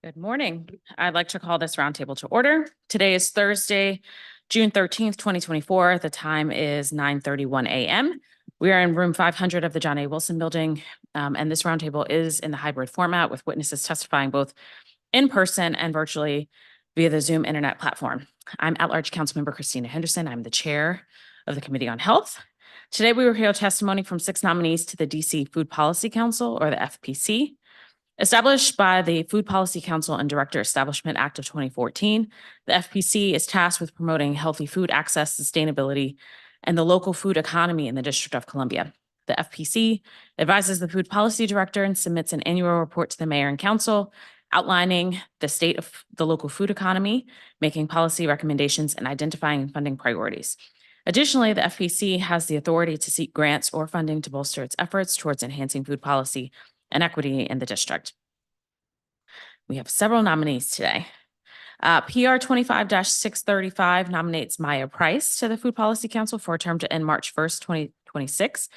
Good morning. I'd like to call this roundtable to order. Today is Thursday, June 13th, 2024. The time is 9:31 a.m. We are in room 500 of the John A. Wilson Building, and this roundtable is in the hybrid format with witnesses testifying both in person and virtually via the Zoom internet platform. I'm at-large Councilmember Christina Henderson. I'm the chair of the Committee on Health. Today, we will hear testimony from 6 nominees to the DC Food Policy Council, or the FPC. Established by the Food Policy Council and Director Establishment Act of 2014, the FPC is tasked with promoting healthy food access, sustainability, and the local food economy in the District of Columbia. The FPC advises the Food Policy Director and submits an annual report to the Mayor and Council outlining the state of the local food economy, making policy recommendations, and identifying funding priorities. Additionally, the FPC has the authority to seek grants or funding to bolster its efforts towards enhancing food policy and equity in the district. We have several nominees today. PR 25-635 nominates Maya Price to the Food Policy Council for a term to end March 1st, 2026.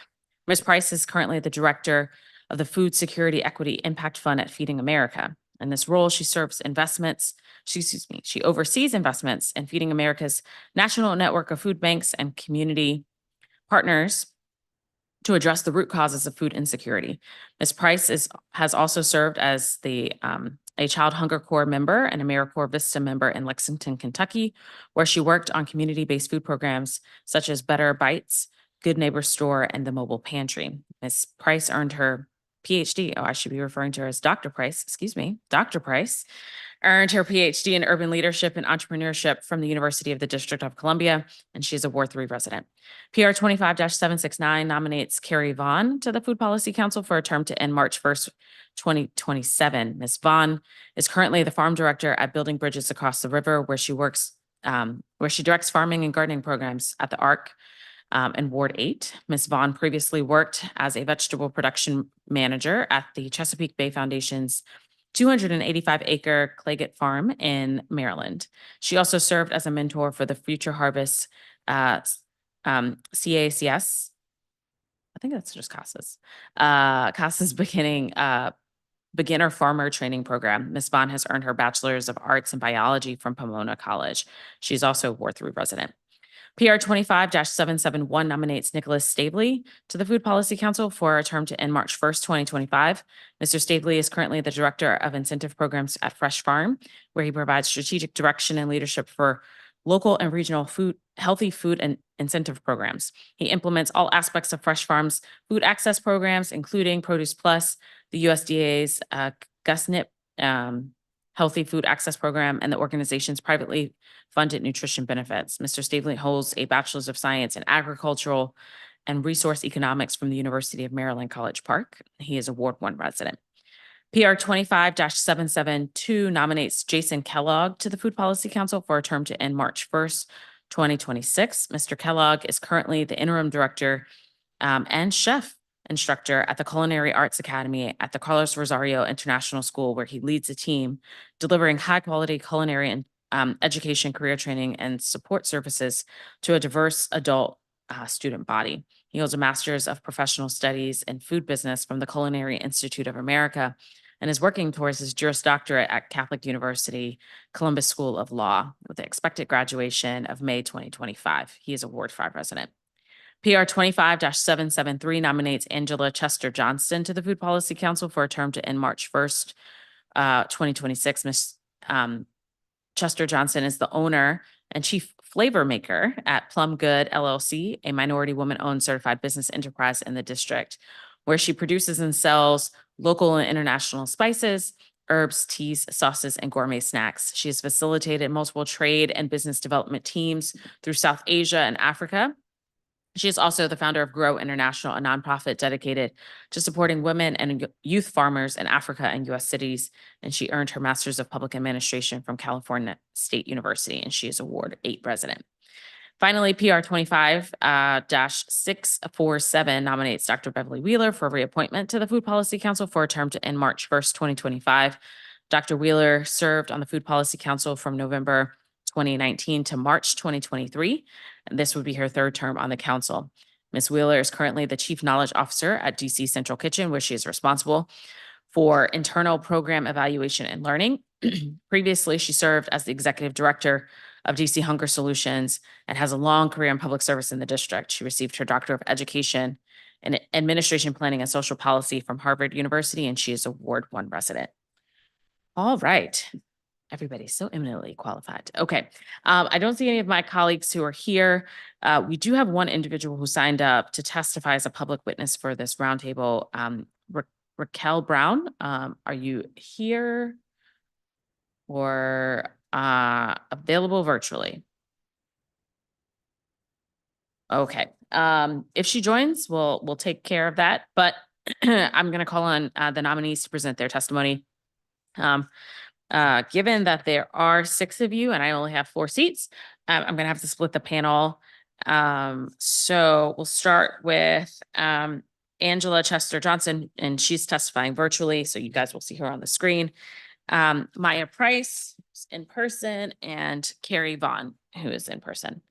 Ms. Price is currently the director of the Food Security Equity Impact Fund at Feeding America. In this role, she oversees investments in Feeding America's national network of food banks and community partners to address the root causes of food insecurity. Ms. Price has also served as a Child Hunger Corps member and AmeriCorps Vista member in Lexington, Kentucky, where she worked on community-based food programs such as Better Bites, Good Neighbor Store, and the Mobile Pantry. Ms. Price earned her PhD. I should be referring to her as Dr. Price. Excuse me. Dr. Price earned her PhD in Urban Leadership and Entrepreneurship from the University of the District of Columbia, and she's a Ward 3 resident. PR 25-769 nominates Carrie Vaughn to the Food Policy Council for a term to end March 1st, 2027. Ms. Vaughn is currently the farm director at Building Bridges Across the River, where she directs farming and gardening programs at the ARC in Ward 8. Ms. Vaughn previously worked as a vegetable production manager at the Chesapeake Bay Foundation's 285-acre Claggett Farm in Maryland. She also served as a mentor for the Future Harvest CACS. I think that's just CASA's. CASA's beginner farmer training program. Ms. Vaughn has earned her Bachelor's of Arts in Biology from Pomona College. She's also a Ward 3 resident. PR 25-771 nominates Nicholas Stavely to the Food Policy Council for a term to end March 1st, 2025. Mr. Stavely is currently the Director of Incentive Programs at Fresh Farm, where he provides strategic direction and leadership for local and regional healthy food and incentive programs. He implements all aspects of Fresh Farm's food access programs, including Produce Plus, the USDA's GUSNIP Healthy Food Access Program, and the organization's privately funded nutrition benefits. Mr. Stavely holds a Bachelor's of Science in Agricultural and Resource Economics from the University of Maryland, College Park. He is a Ward 1 resident. PR 25-772 nominates Jason Kellogg to the Food Policy Council for a term to end March 1st, 2026. Mr. Kellogg is currently the interim director and chef instructor at the Culinary Arts Academy at the Carlos Rosario International School, where he leads a team delivering high-quality culinary and education, career training, and support services to a diverse adult student body. He holds a Master's of Professional Studies in Food Business from the Culinary Institute of America and is working towards his Juris Doctorate at Catholic University Columbus School of Law with the expected graduation of May 2025. He is a Ward 5 resident. PR 25-773 nominates Angela Chester Johnston to the Food Policy Council for a term to end March 1st, 2026. Ms. Chester Johnston is the owner and chief flavor maker at Plum Good LLC, a minority woman-owned certified business enterprise in the district, where she produces and sells local and international spices, herbs, teas, sauces, and gourmet snacks. She has facilitated multiple trade and business development teams through South Asia and Africa. She is also the founder of Grow International, a nonprofit dedicated to supporting women and youth farmers in Africa and U.S. cities. And she earned her Master's of Public Administration from California State University, and she is a Ward 8 resident. Finally, PR 25-647 nominates Dr. Beverly Wheeler for reappointment to the Food Policy Council for a term to end March 1st, 2025. Dr. Wheeler served on the Food Policy Council from November 2019 to March 2023. And this would be her third term on the council. Ms. Wheeler is currently the Chief Knowledge Officer at DC Central Kitchen, where she is responsible for internal program evaluation and learning, Previously, she served as the executive director of DC Hunger Solutions and has a long career in public service in the district. She received her Doctor of Education in Administration Planning and Social Policy from Harvard University, and she is a Ward 1 resident. All right. Everybody's so eminently qualified. Okay. I don't see any of my colleagues who are here. We do have one individual who signed up to testify as a public witness for this roundtable. Raquel Brown, are you here or available virtually? Okay. If she joins, we'll take care of that. But I'm going to call on the nominees to present their testimony. Given that there are 6 of you and I only have 4 seats, I'm going to have to split the panel. So we'll start with Angela Chester Johnson, and she's testifying virtually, so you guys will see her on the screen. Maya Price in person, and Carrie Vaughn, who is in person.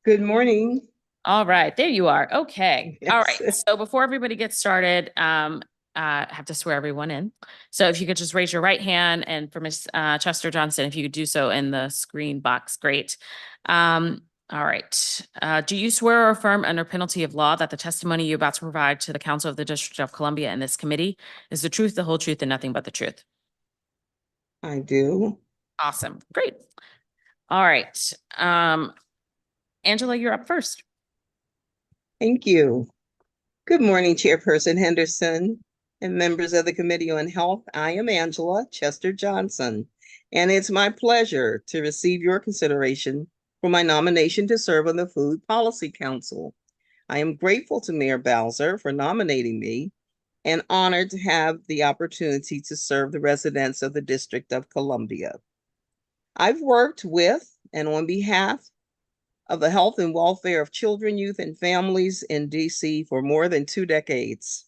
Good morning. All right, there you are. Okay. Yes. All right. So before everybody gets started, I have to swear everyone in. So if you could just raise your right hand, and for Ms. Chester Johnson, if you could do so in the screen box, great. All right. Do you swear or affirm under penalty of law that the testimony you're about to provide to the Council of the District of Columbia and this committee is the truth, the whole truth, and nothing but the truth? I do. Awesome. Great. All right. Angela, you're up first. Thank you. Good morning, Chairperson Henderson and members of the Committee on Health. I am Angela Chester Johnson, and it's my pleasure to receive your consideration for my nomination to serve on the Food Policy Council. I am grateful to Mayor Bowser for nominating me and honored to have the opportunity to serve the residents of the District of Columbia. I've worked with and on behalf of the health and welfare of children, youth, and families in DC for more than 2 decades.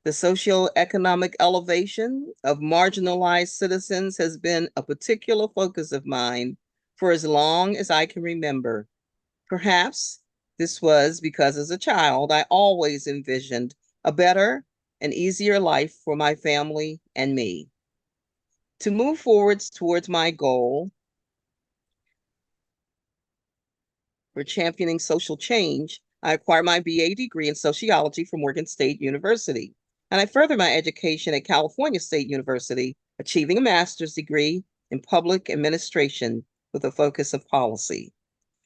The socioeconomic elevation of marginalized citizens has been a particular focus of mine for as long as I can remember. Perhaps this was because as a child, I always envisioned a better and easier life for my family and me. To move forwards towards my goal, for championing social change, I acquired my BA degree in sociology from Morgan State University, and I furthered my education at California State University, achieving a master's degree in public administration with a focus of policy.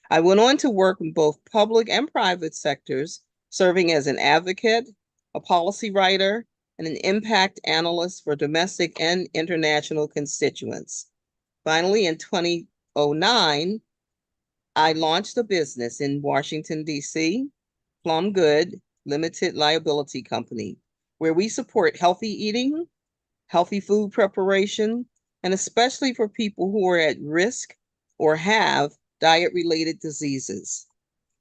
I went on to work in both public and private sectors, serving as an advocate, a policy writer, and an impact analyst for domestic and international constituents. Finally, in 2009, I launched a business in Washington, D.C., Plum Good Limited Liability Company, where we support healthy eating, healthy food preparation, and especially for people who are at risk or have diet-related diseases.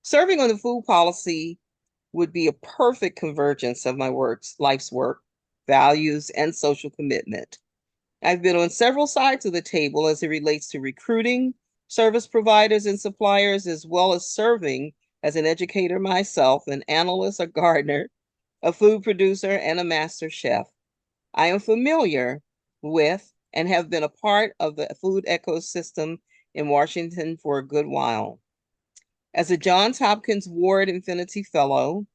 Serving on the food policy would be a perfect convergence of my life's work, values, and social commitment. I've been on several sides of the table as it relates to recruiting service providers and suppliers, as well as serving as an educator myself, an analyst, a gardener, a food producer, and a master chef. I am familiar with and have been a part of the food ecosystem in Washington for a good while. As a Johns Hopkins Ward Infinity Fellow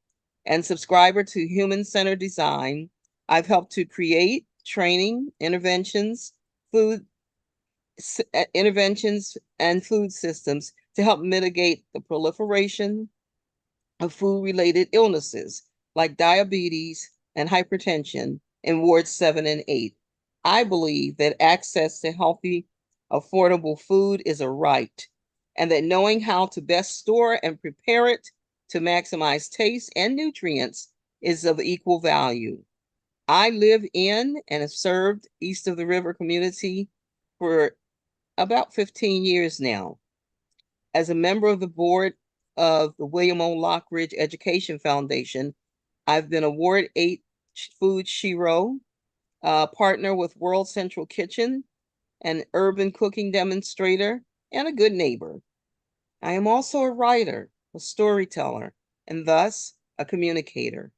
and subscriber to human-centered design, I've helped to create training, interventions and food systems to help mitigate the proliferation of food-related illnesses like diabetes and hypertension in wards 7 and 8. I believe that access to healthy, affordable food is a right, and that knowing how to best store and prepare it to maximize taste and nutrients is of equal value. I live in and have served east of the river community for about 15 years now. As a member of the board of the William O. Lockridge Education Foundation, I've been a Ward 8 Food Shiro, partner with World Central Kitchen, an urban cooking demonstrator, and a good neighbor. I am also a writer, a storyteller, and thus a communicator.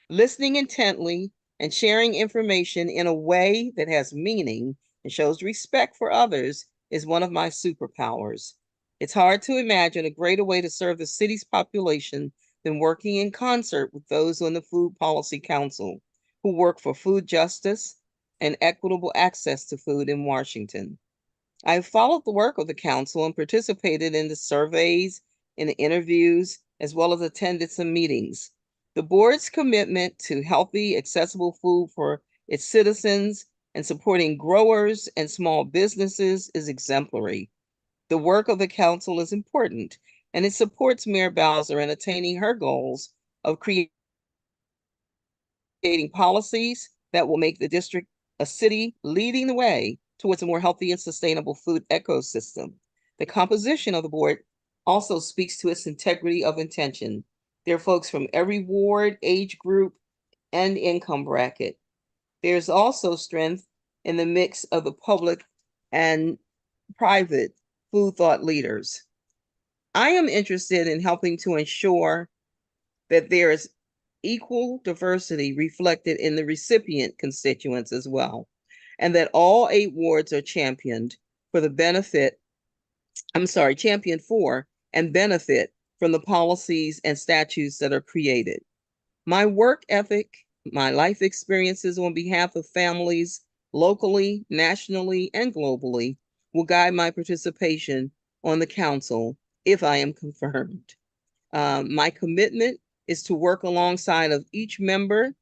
Listening intently and sharing information in a way that has meaning and shows respect for others is one of my superpowers. It's hard to imagine a greater way to serve the city's population than working in concert with those on the Food Policy Council who work for food justice and equitable access to food in Washington. I have followed the work of the council and participated in the surveys, in the interviews, as well as attended some meetings. The board's commitment to healthy, accessible food for its citizens and supporting growers and small businesses is exemplary. The work of the council is important, and it supports Mayor Bowser in attaining her goals of creating policies that will make the district a city leading the way towards a more healthy and sustainable food ecosystem. The composition of the board also speaks to its integrity of intention. There are folks from every ward, age group, and income bracket. There's also strength in the mix of the public and private food thought leaders. I am interested in helping to ensure that there is equal diversity reflected in the recipient constituents as well, and that all 8 wards are championed for the benefit, championed for and benefit from the policies and statutes that are created. My work ethic, my life experiences on behalf of families locally, nationally, and globally will guide my participation on the council if I am confirmed. My commitment is to work alongside of each member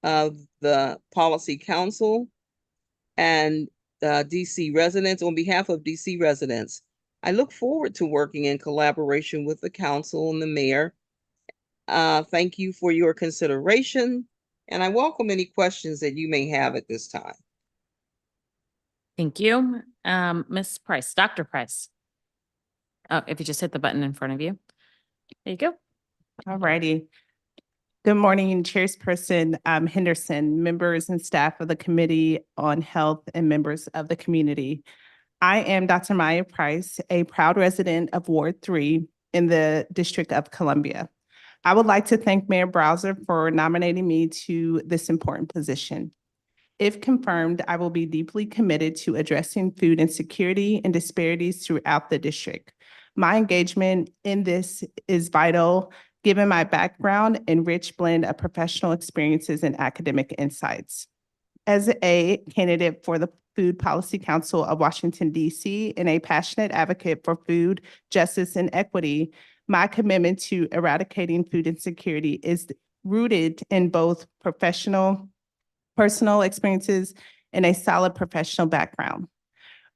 of the Policy Council and DC residents on behalf of DC residents. I look forward to working in collaboration with the council and the mayor. Thank you for your consideration, and I welcome any questions that you may have at this time. Thank you. Ms. Price, Dr. Price. Oh, if you just hit the button in front of you. There you go. All righty. Good morning, Chairperson Henderson, members and staff of the Committee on Health, and members of the community. I am Dr. Maya Price, a proud resident of Ward 3 in the District of Columbia. I would like to thank Mayor Bowser for nominating me to this important position. If confirmed, I will be deeply committed to addressing food insecurity and disparities throughout the district. My engagement in this is vital given my background and rich blend of professional experiences and academic insights. As a candidate for the Food Policy Council of Washington, D.C., and a passionate advocate for food justice and equity, my commitment to eradicating food insecurity is rooted in both personal experiences and a solid professional background.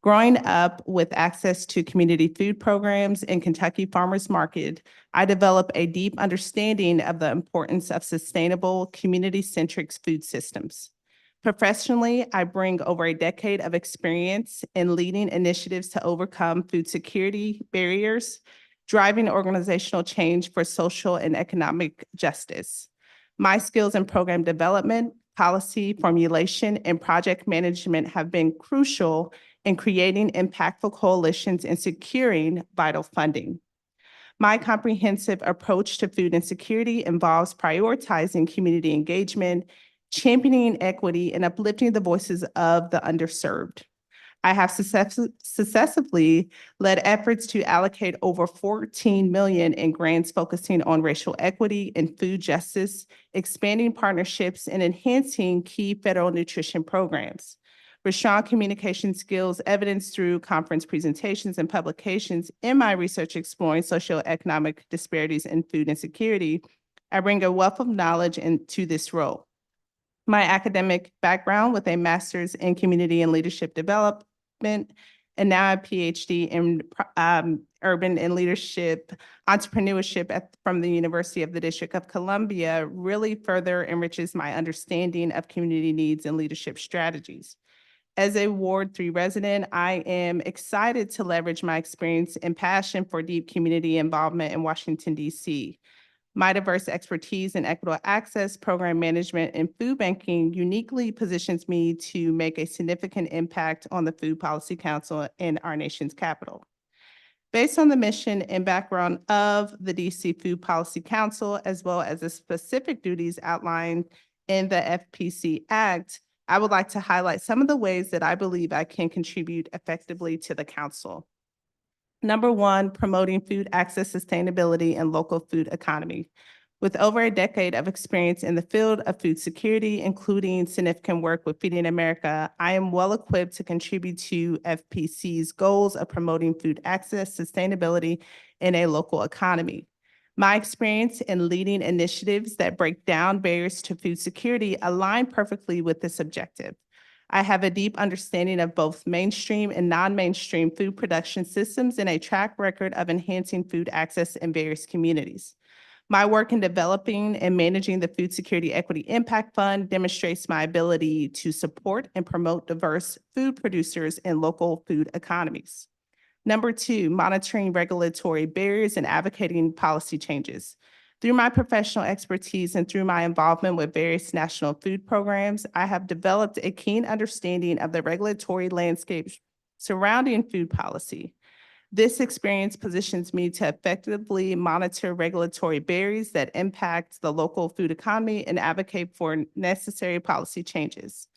Growing up with access to community food programs in Kentucky Farmers Market, I developed a deep understanding of the importance of sustainable, community-centric food systems. Professionally, I bring over a decade of experience in leading initiatives to overcome food security barriers, driving organizational change for social and economic justice. My skills in program development, policy formulation, and project management have been crucial in creating impactful coalitions and securing vital funding. My comprehensive approach to food insecurity involves prioritizing community engagement, championing equity, and uplifting the voices of the underserved. I have successively led efforts to allocate over $14 million in grants focusing on racial equity and food justice, expanding partnerships, and enhancing key federal nutrition programs. With strong communication skills evidenced through conference presentations and publications in my research exploring socioeconomic disparities in food insecurity, I bring a wealth of knowledge into this role. My academic background with a master's in community and leadership development and now a PhD in urban and leadership entrepreneurship from the University of the District of Columbia really further enriches my understanding of community needs and leadership strategies. As a Ward 3 resident, I am excited to leverage my experience and passion for deep community involvement in Washington, D.C. My diverse expertise in equitable access, program management, and food banking uniquely positions me to make a significant impact on the Food Policy Council in our nation's capital. Based on the mission and background of the DC Food Policy Council, as well as the specific duties outlined in the FPC Act, I would like to highlight some of the ways that I believe I can contribute effectively to the council. Number one, promoting food access, sustainability, and local food economy. With over a decade of experience in the field of food security, including significant work with Feeding America, I am well equipped to contribute to FPC's goals of promoting food access, sustainability, in a local economy. My experience in leading initiatives that break down barriers to food security align perfectly with this objective. I have a deep understanding of both mainstream and non-mainstream food production systems and a track record of enhancing food access in various communities. My work in developing and managing the Food Security Equity Impact Fund demonstrates my ability to support and promote diverse food producers in local food economies. Number two, monitoring regulatory barriers and advocating policy changes. Through my professional expertise and through my involvement with various national food programs, I have developed a keen understanding of the regulatory landscape surrounding food policy. This experience positions me to effectively monitor regulatory barriers that impact the local food economy and advocate for necessary policy changes.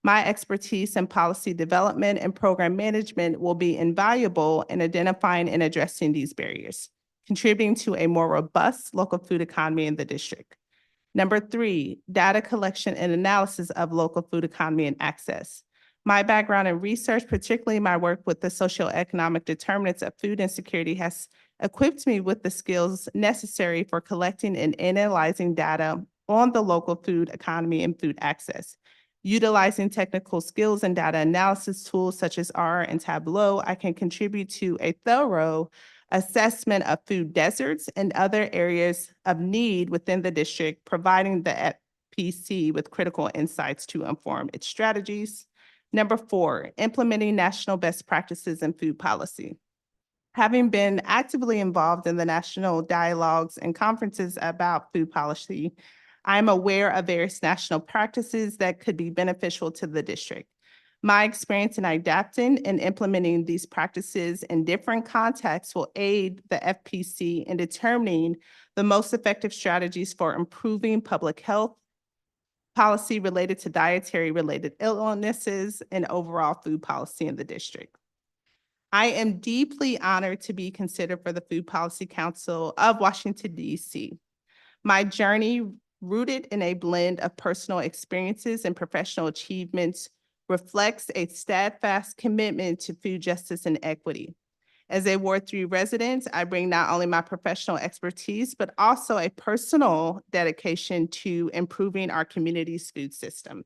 My expertise in policy development and program management will be invaluable in identifying and addressing these barriers, contributing to a more robust local food economy in the district. Number three, data collection and analysis of local food economy and access. My background in research, particularly my work with the socioeconomic determinants of food insecurity, has equipped me with the skills necessary for collecting and analyzing data on the local food economy and food access. Utilizing technical skills and data analysis tools such as R and Tableau, I can contribute to a thorough assessment of food deserts and other areas of need within the district, providing the FPC with critical insights to inform its strategies. Number four, implementing national best practices in food policy. Having been actively involved in the national dialogues and conferences about food policy, I'm aware of various national practices that could be beneficial to the district. My experience in adapting and implementing these practices in different contexts will aid the FPC in determining the most effective strategies for improving public health, policy related to dietary-related illnesses, and overall food policy in the district. I am deeply honored to be considered for the Food Policy Council of Washington, D.C. My journey, rooted in a blend of personal experiences and professional achievements, reflects a steadfast commitment to food justice and equity. As a Ward 3 resident, I bring not only my professional expertise, but also a personal dedication to improving our community's food systems.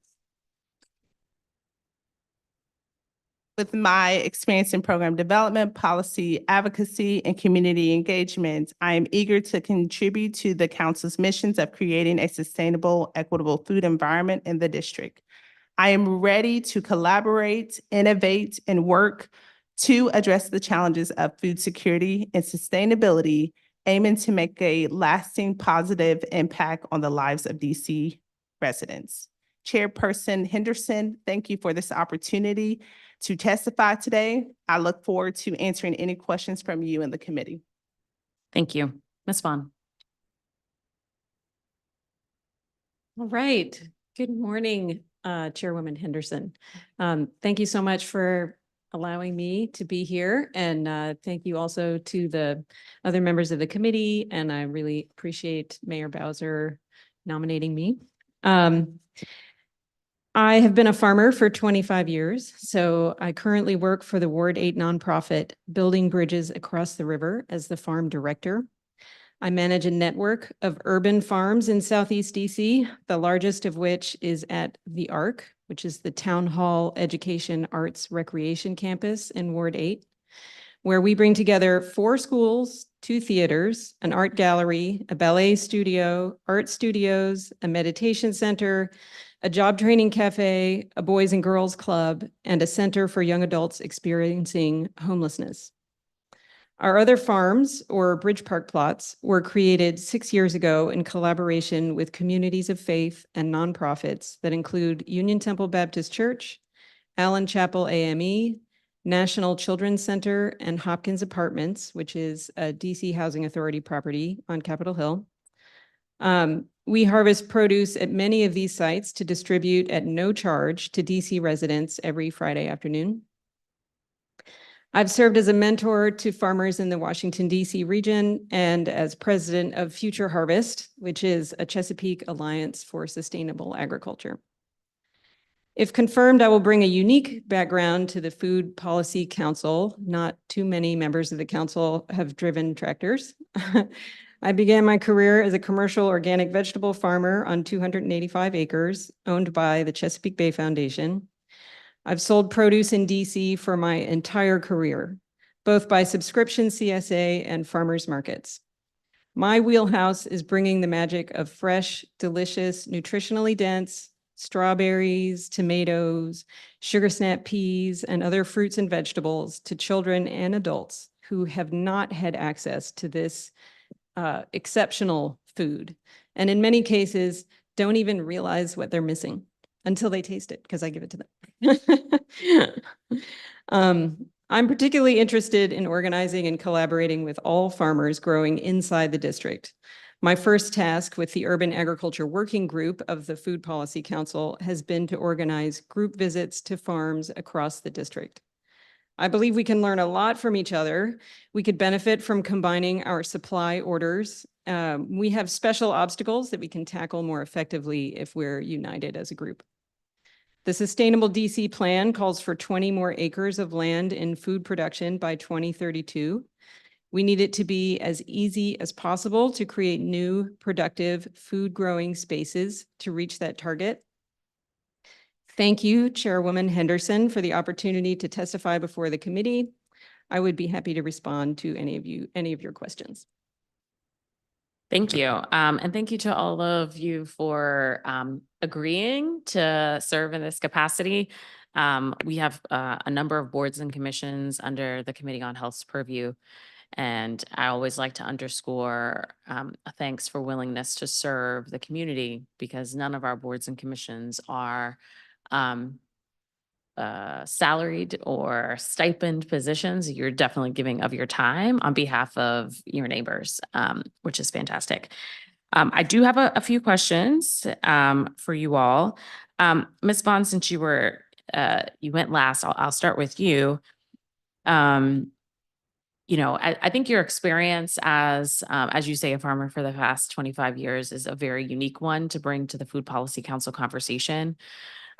With my experience in program development, policy advocacy, and community engagement, I am eager to contribute to the council's missions of creating a sustainable, equitable food environment in the district. I am ready to collaborate, innovate, and work to address the challenges of food security and sustainability, aiming to make a lasting positive impact on the lives of DC residents. Chairperson Henderson, thank you for this opportunity to testify today. I look forward to answering any questions from you and the committee. Thank you. Ms. Vaughn. All right. Good morning, Chairwoman Henderson. Thank you so much for allowing me to be here. And thank you also to the other members of the committee. And I really appreciate Mayor Bowser nominating me. I have been a farmer for 25 years, so I currently work for the Ward 8 nonprofit Building Bridges Across the River as the farm director. I manage a network of urban farms in Southeast DC, the largest of which is at the ARC, which is the Town Hall Education Arts Recreation Campus in Ward 8, where we bring together 4 schools, 2 theaters, an art gallery, a ballet studio, art studios, a meditation center, a job training cafe, a boys and girls club, and a center for young adults experiencing homelessness. Our other farms, or Bridge Park plots, were created 6 years ago in collaboration with communities of faith and nonprofits that include Union Temple Baptist Church, Allen Chapel AME, National Children's Center, and Hopkins Apartments, which is a DC Housing Authority property on Capitol Hill. We harvest produce at many of these sites to distribute at no charge to DC residents every Friday afternoon. I've served as a mentor to farmers in the Washington, D.C. region and as president of Future Harvest, which is a Chesapeake Alliance for Sustainable Agriculture. If confirmed, I will bring a unique background to the Food Policy Council. Not too many members of the council have driven tractors. I began my career as a commercial organic vegetable farmer on 285 acres owned by the Chesapeake Bay Foundation. I've sold produce in DC for my entire career, both by subscription CSA and farmers markets. My wheelhouse is bringing the magic of fresh, delicious, nutritionally dense strawberries, tomatoes, sugar snap peas, and other fruits and vegetables to children and adults who have not had access to this exceptional food. And in many cases, don't even realize what they're missing until they taste it, because I give it to them. I'm particularly interested in organizing and collaborating with all farmers growing inside the district. My first task with the Urban Agriculture Working Group of the Food Policy Council has been to organize group visits to farms across the district. I believe we can learn a lot from each other. We could benefit from combining our supply orders. We have special obstacles that we can tackle more effectively if we're united as a group. The Sustainable DC Plan calls for 20 more acres of land in food production by 2032. We need it to be as easy as possible to create new, productive food growing spaces to reach that target. Thank you, Chairwoman Henderson, for the opportunity to testify before the committee. I would be happy to respond to any of your questions. Thank you. And thank you to all of you for agreeing to serve in this capacity. We have a number of boards and commissions under the Committee on Health's purview. And I always like to underscore a thanks for willingness to serve the community, because none of our boards and commissions are salaried or stipend positions. You're definitely giving of your time on behalf of your neighbors, which is fantastic. I do have a few questions for you all. Ms. Vaughn, since you went last, I'll start with you. I think your experience as you say, a farmer for the past 25 years is a very unique one to bring to the Food Policy Council conversation.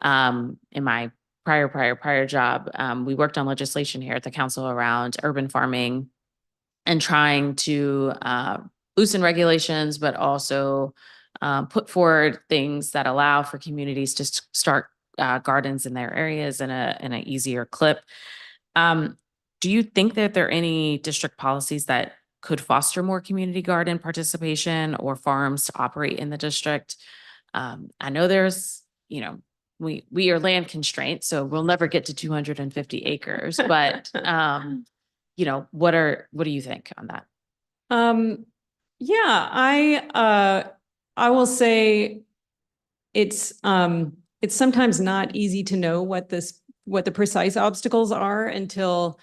In my prior job, we worked on legislation here at the council around urban farming and trying to loosen regulations, but also put forward things that allow for communities to start gardens in their areas in an easier clip. Do you think that there are any district policies that could foster more community garden participation or farms to operate in the district? I know there's, we are land constrained, so we'll never get to 250 acres, but, what do you think on that? I will say it's sometimes not easy to know what the precise obstacles are until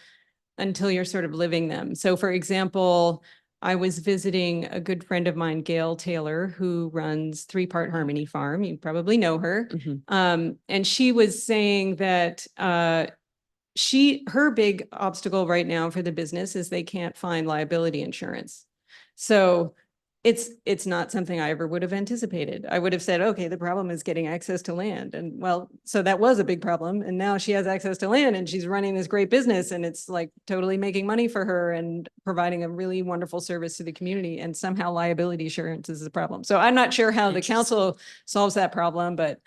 you're sort of living them. So for example, I was visiting a good friend of mine, Gail Taylor, who runs 3 Part Harmony Farm. You probably know her. Mm-hmm. And she was saying that her big obstacle right now for the business is they can't find liability insurance. So it's not something I ever would have anticipated. I would have said, okay, the problem is getting access to land. And well, so that was a big problem. And now she has access to land and she's running this great business and it's like totally making money for her and providing a really wonderful service to the community. And somehow liability insurance is the problem. So I'm not sure how the council solves that problem, but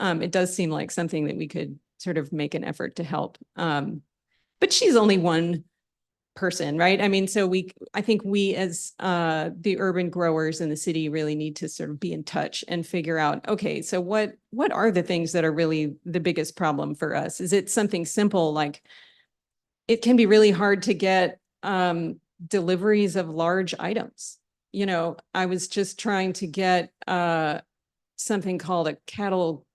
it does seem like something that we could sort of make an effort to help. But she's only one person, right? I mean, so I think we as the urban growers in the city really need to sort of be in touch and figure out, okay, so what are the things that are really the biggest problem for us? Is it something simple like it can be really hard to get deliveries of large items. You know, I was just trying to get something called a cattle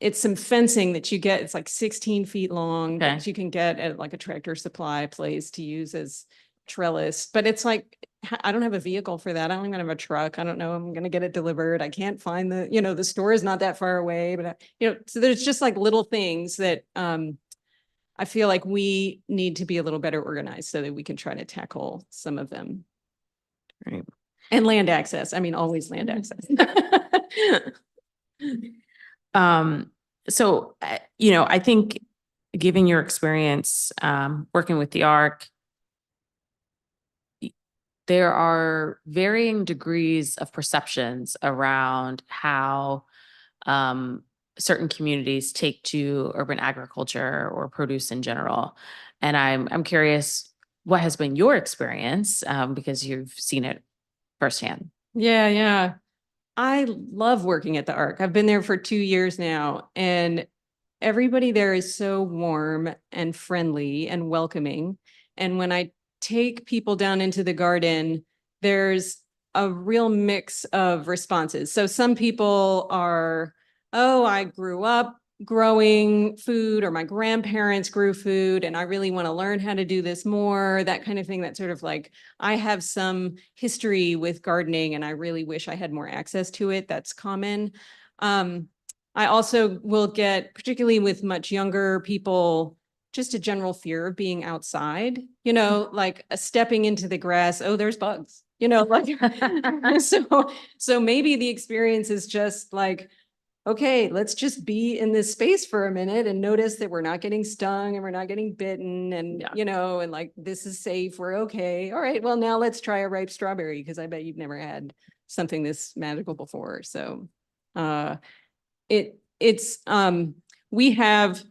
it's some fencing that you get. It's like 16 feet long Okay. that you can get at like a Tractor Supply place to use as trellis. But it's like, I don't have a vehicle for that. I don't even have a truck. I don't know. I'm going to get it delivered. I can't find the, you know, the store is not that far away, but you know, so there's just like little things that I feel like we need to be a little better organized so that we can try to tackle some of them. Right. And land access. I mean, always land access. So, you know, I think given your experience, working with the ARC, there are varying degrees of perceptions around how, certain communities take to urban agriculture or produce in general. And I'm curious, what has been your experience, because you've seen it firsthand? Yeah, yeah. I love working at the ARC. I've been there for 2 years now, and everybody there is so warm and friendly and welcoming. And when I take people down into the garden, there's a real mix of responses. So some people are, oh, I grew up growing food, or my grandparents grew food, and I really want to learn how to do this more, that kind of thing. That sort of like, I have some history with gardening and I really wish I had more access to it. That's common. I also will get, particularly with much younger people, just a general fear of being outside, you know, like stepping into the grass. Oh, there's bugs, you know, like, so maybe the experience is just like, okay, let's just be in this space for a minute and notice that we're not getting stung and we're not getting bitten, and, Yeah. you know, and like, this is safe. We're okay. All right. Well, now let's try a ripe strawberry, because I bet you've never had something this magical before. So, we have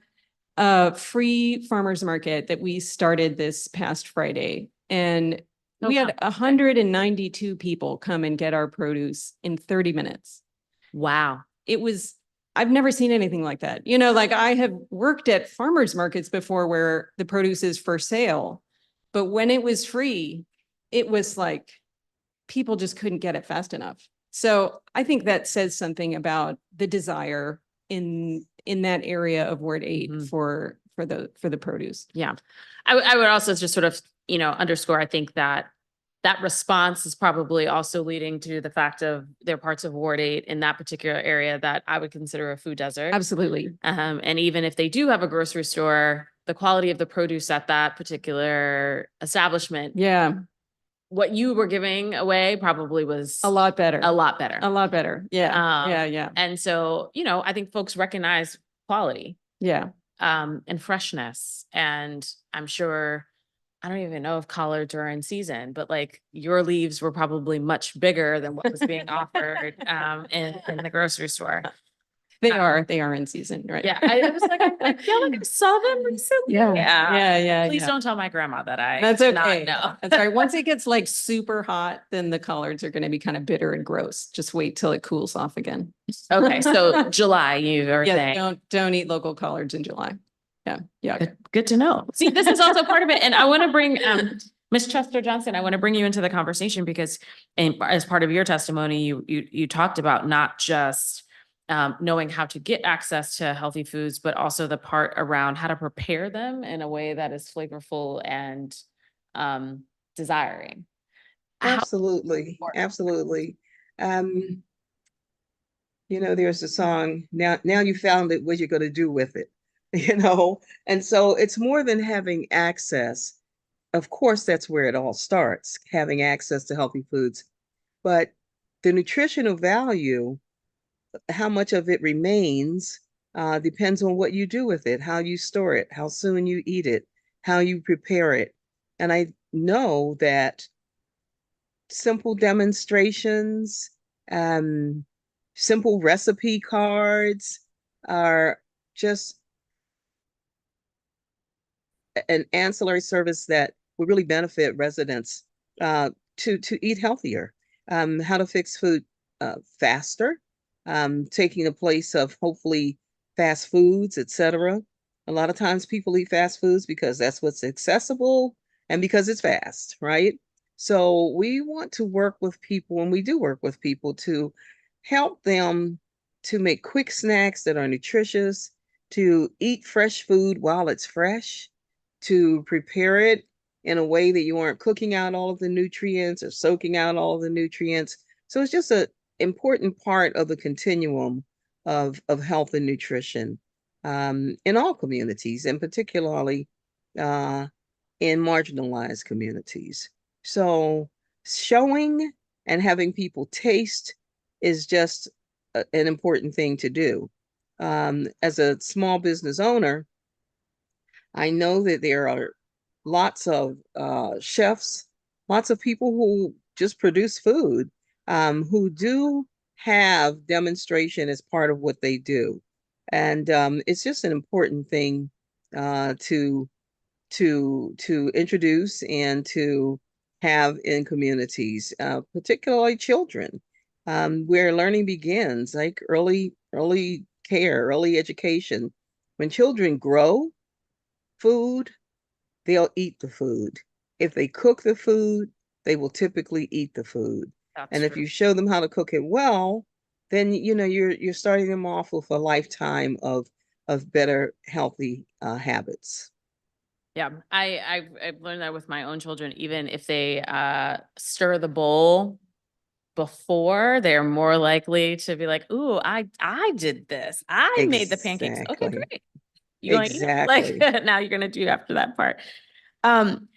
a free farmers market that we started this past Friday, and we had 192 people come and get our produce in 30 minutes. Wow. I've never seen anything like that. You know, like, I have worked at farmers markets before where the produce is for sale, but when it was free, it was like people just couldn't get it fast enough. So I think that says something about the desire in that area of Ward 8 for the produce. Yeah. I would also just sort of, you know, underscore, I think that response is probably also leading to the fact of there are parts of Ward 8 in that particular area that I would consider a food desert. Absolutely. And even if they do have a grocery store, the quality of the produce at that particular establishment, Yeah. what you were giving away probably was A lot better. a lot better. A lot better. Yeah. Yeah. And so, you know, I think folks recognize quality, Yeah. and freshness. And I'm sure, I don't even know if collards are in season, but like, your leaves were probably much bigger than what was being offered in the grocery store. They are in season, right? Yeah. I was like, I feel like I saw them recently. Yeah. Please don't tell my grandma that I That's did okay. not know. That's right. Once it gets like super hot, then the collards are going to be kind of bitter and gross. Just wait till it cools off again. Okay. So July, you are saying. Don't eat local collards in July. Yeah. Yeah. Good to know. See, this is also part of it. And I want to bring Ms. Chester Johnson, I want to bring you into the conversation because as part of your testimony, you talked about not just knowing how to get access to healthy foods, but also the part around how to prepare them in a way that is flavorful and desiring. Absolutely. Absolutely. You know, there's a song, now you found it, what you're going to do with it, you know? And so it's more than having access. Of course, that's where it all starts, having access to healthy foods. But the nutritional value, how much of it remains, depends on what you do with it, how you store it, how soon you eat it, how you prepare it. And I know that simple demonstrations, simple recipe cards are just an ancillary service that will really benefit residents to eat healthier, how to fix food faster, taking the place of hopefully fast foods, etc. A lot of times people eat fast foods because that's what's accessible and because it's fast, right? So we want to work with people, and we do work with people to help them to make quick snacks that are nutritious, to eat fresh food while it's fresh, to prepare it in a way that you aren't cooking out all of the nutrients or soaking out all of the nutrients. So it's just an important part of the continuum of health and nutrition in all communities, and particularly uh, in marginalized communities. So showing and having people taste is just an important thing to do. As a small business owner, I know that there are lots of chefs, lots of people who just produce food, who do have demonstration as part of what they do. And it's just an important thing to introduce and to have in communities, particularly children, where learning begins, like early care, early education. When children grow food, they'll eat the food. If they cook the food, they will typically eat the food. That's And if true. you show them how to cook it well, then you're starting them off with a lifetime of better, healthy habits. Yeah, I've learned that with my own children. Even if they stir the bowl before, they're more likely to be like, "Ooh, I did this. I made the pancakes. Okay, Exactly. great. You gonna eat them?" Like Exactly. now you're gonna do after that part. Um,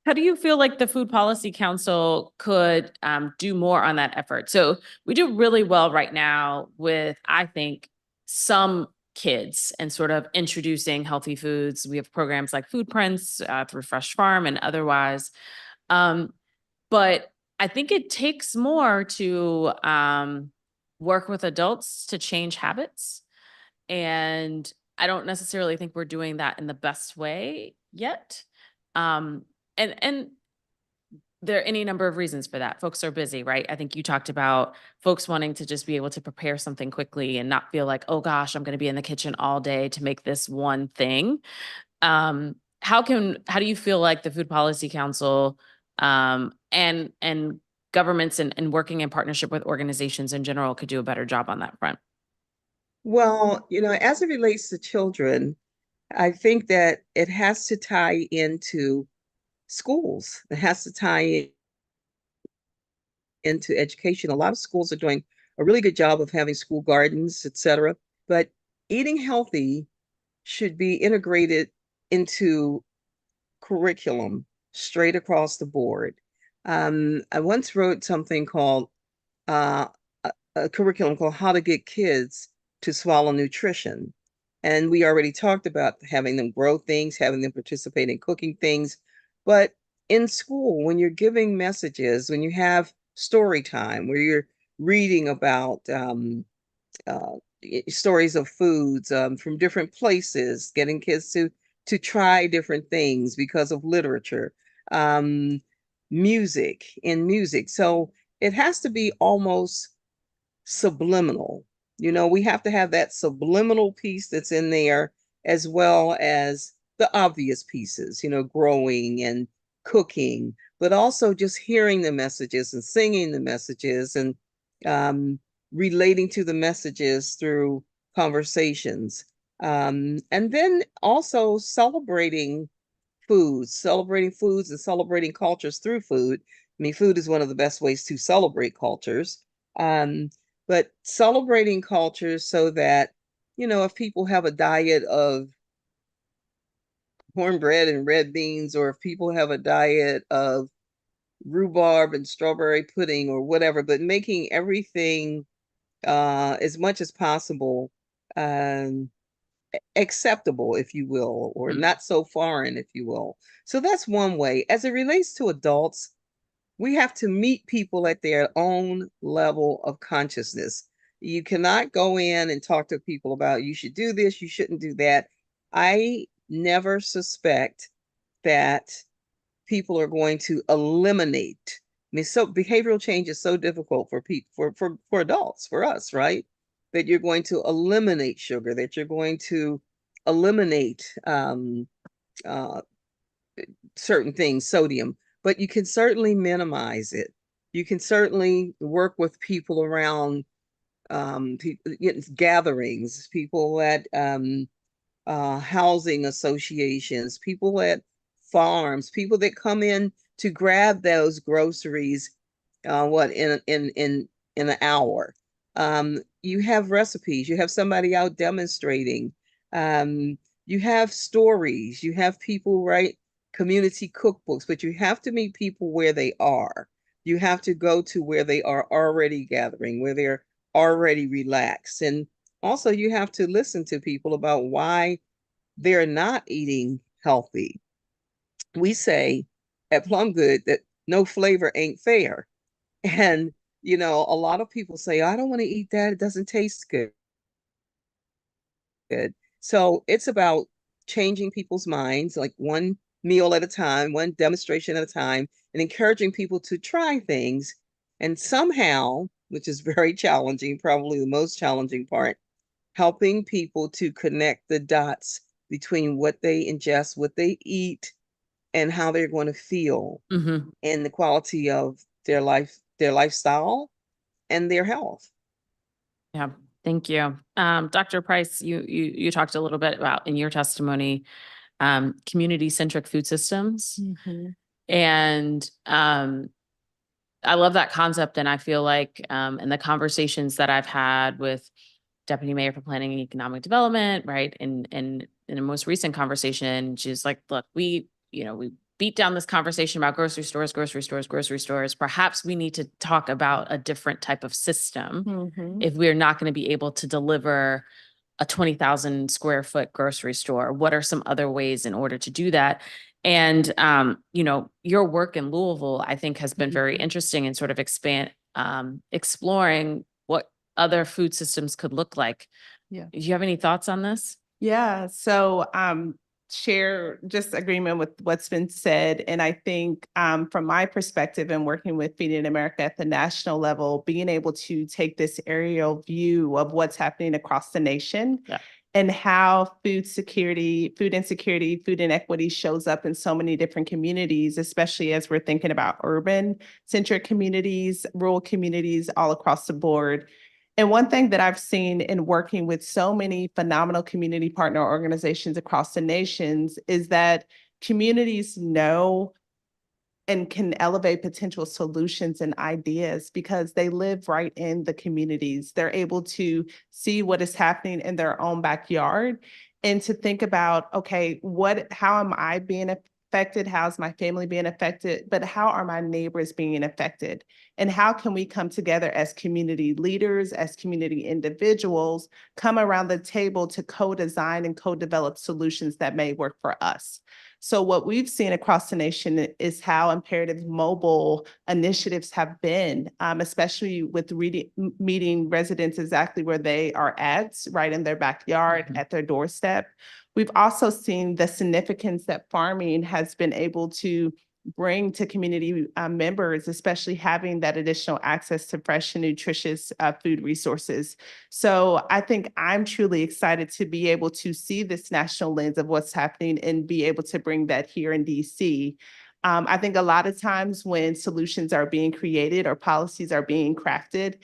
how do you feel like the Food Policy Council could do more on that effort? So we do really well right now with, I think, some kids and sort of introducing healthy foods. We have programs like Food Prints through Fresh Farm and otherwise. Um, but I think it takes more to work with adults to change habits. And I don't necessarily think we're doing that in the best way yet. Um, and there are any number of reasons for that. Folks are busy, right? I think you talked about folks wanting to just be able to prepare something quickly and not feel like, oh gosh, I'm going to be in the kitchen all day to make this one thing. How do you feel like the Food Policy Council and governments and working in partnership with organizations in general could do a better job on that front? Well, as it relates to children, I think that it has to tie into schools. It has to tie into education. A lot of schools are doing a really good job of having school gardens, etc. But eating healthy should be integrated into curriculum straight across the board. I once wrote something called uh, a curriculum called How to Get Kids to Swallow Nutrition. And we already talked about having them grow things, having them participate in cooking things. But in school, when you're giving messages, when you have story time, where you're reading about uh, stories of foods from different places, getting kids to try different things because of literature, um, music. So it has to be almost subliminal. We have to have that subliminal piece that's in there, as well as the obvious pieces, growing and cooking, but also just hearing the messages and singing the messages and um, relating to the messages through conversations. And then also celebrating foods and celebrating cultures through food. I mean, food is one of the best ways to celebrate cultures. Um, but celebrating cultures so that, if people have a diet of cornbread and red beans, or if people have a diet of rhubarb and strawberry pudding or whatever, but making everything as much as possible um, acceptable, if you will, or not so foreign, if you will. So that's one way. As it relates to adults, we have to meet people at their own level of consciousness. You cannot go in and talk to people about you should do this, you shouldn't do that. I never suspect that people are going to eliminate. I mean, so behavioral change is so difficult for people, for adults, for us, right? That you're going to eliminate sugar, that you're going to eliminate certain things, sodium, but you can certainly minimize it. You can certainly work with people around gatherings, people at housing associations, people at farms, people that come in to grab those groceries in an hour. You have recipes, you have somebody out demonstrating, you have stories, you have people write community cookbooks, but you have to meet people where they are. You have to go to where they are already gathering, where they're already relaxed. And also you have to listen to people about why they're not eating healthy. We say at Plum Good that no flavor ain't fair. And, a lot of people say, I don't want to eat that. It doesn't taste good. So it's about changing people's minds, like one meal at a time, one demonstration at a time, and encouraging people to try things. And somehow, which is very challenging, probably the most challenging part, helping people to connect the dots between what they ingest, what they eat, and how they're going to feel Mhm. and the quality of their life, their lifestyle, and their health. Yeah, thank you. Dr. Price, you talked a little bit about in your testimony, community-centric food systems. And I love that concept. And I feel like in the conversations that I've had with Deputy Mayor for Planning and Economic Development, right? And in a most recent conversation, she's like, look, we beat down this conversation about grocery stores. Perhaps we need to talk about a different type of system if we're not going to be able to deliver a 20,000 square foot grocery store. What are some other ways in order to do that? And, your work in Louisville, I think, has been very interesting in sort of exploring what other food systems could look like. Yeah. Do you have any thoughts on this? Yeah. So share just agreement with what's been said. And I think from my perspective and working with Feeding America at the national level, being able to take this aerial view of what's happening across the nation. Yeah. And how food security, food insecurity, food inequity shows up in so many different communities, especially as we're thinking about urban-centric communities, rural communities all across the board. And one thing that I've seen in working with so many phenomenal community partner organizations across the nations is that communities know and can elevate potential solutions and ideas because they live right in the communities. They're able to see what is happening in their own backyard and to think about, okay, how am I being affected? How's my family being affected? But how are my neighbors being affected? And how can we come together as community leaders, as community individuals, come around the table to co-design and co-develop solutions that may work for us? So what we've seen across the nation is how imperative mobile initiatives have been, especially with meeting residents exactly where they are at, right in their backyard, at their doorstep. We've also seen the significance that farming has been able to bring to community members, especially having that additional access to fresh and nutritious food resources. So I think I'm truly excited to be able to see this national lens of what's happening and be able to bring that here in DC. I think a lot of times when solutions are being created or policies are being crafted,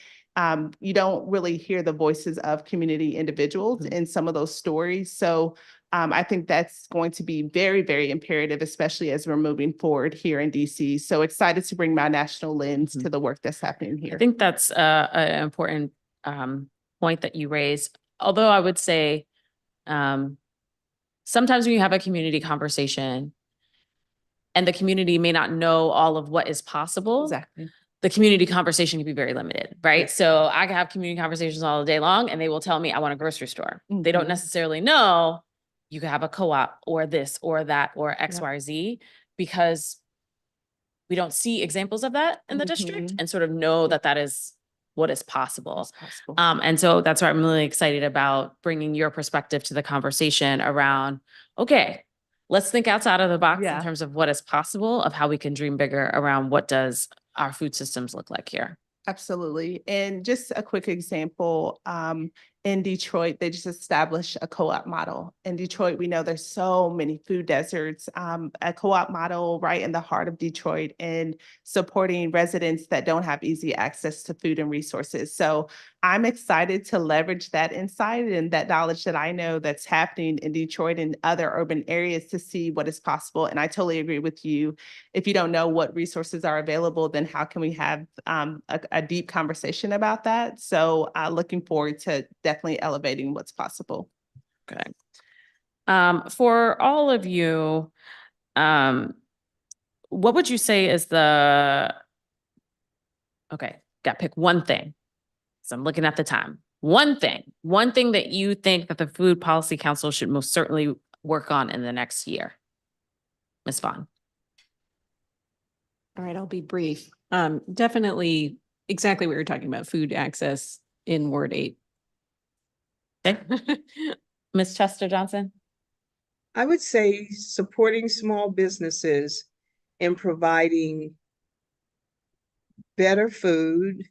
you don't really hear the voices of community individuals in some of those stories. So I think that's going to be very, very imperative, especially as we're moving forward here in DC. So excited to bring my national lens to the work that's happening here. I think that's an important point that you raised. Although I would say sometimes when you have a community conversation and the community may not know all of what is possible, Exactly. the community conversation can be very limited, right? So I can have community conversations all day long and they will tell me I want a grocery store. They don't necessarily know you could have a co-op or this or that or X, Y, or Z, because we don't see examples of that in the district and sort of know that that is what is possible. And so that's why I'm really excited about bringing your perspective to the conversation around, okay, let's think outside of the box in terms of what is possible, of how we can dream bigger around what does our food systems look like here. Absolutely. And just a quick example, in Detroit, they just established a co-op model. In Detroit, we know there's so many food deserts, a co-op model right in the heart of Detroit and supporting residents that don't have easy access to food and resources. So I'm excited to leverage that insight and that knowledge that I know that's happening in Detroit and other urban areas to see what is possible. And I totally agree with you. If you don't know what resources are available, then how can we have a deep conversation about that? So looking forward to definitely elevating what's possible. Okay. For all of you, what would you say is okay, got to pick one thing. So I'm looking at the time. One thing that you think that the Food Policy Council should most certainly work on in the next year. Ms. Vaughn. All right, I'll be brief. Definitely exactly what you're talking about, food access in Ward 8. Okay. Ms. Chester Johnson. I would say supporting small businesses and providing better food.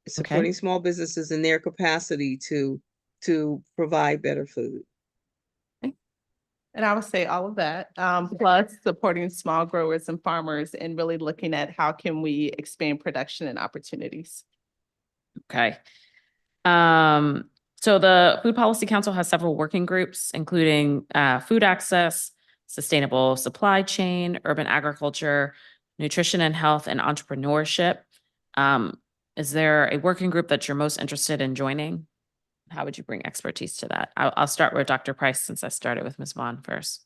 Supporting small businesses in their capacity to provide better food. And I would say all of that, plus supporting small growers and farmers and really looking at how can we expand production and opportunities. Okay. So the Food Policy Council has several working groups, including food access, sustainable supply chain, urban agriculture, nutrition and health, and entrepreneurship. Is there a working group that you're most interested in joining? How would you bring expertise to that? I'll start with Dr. Price since I started with Ms. Vaughn first.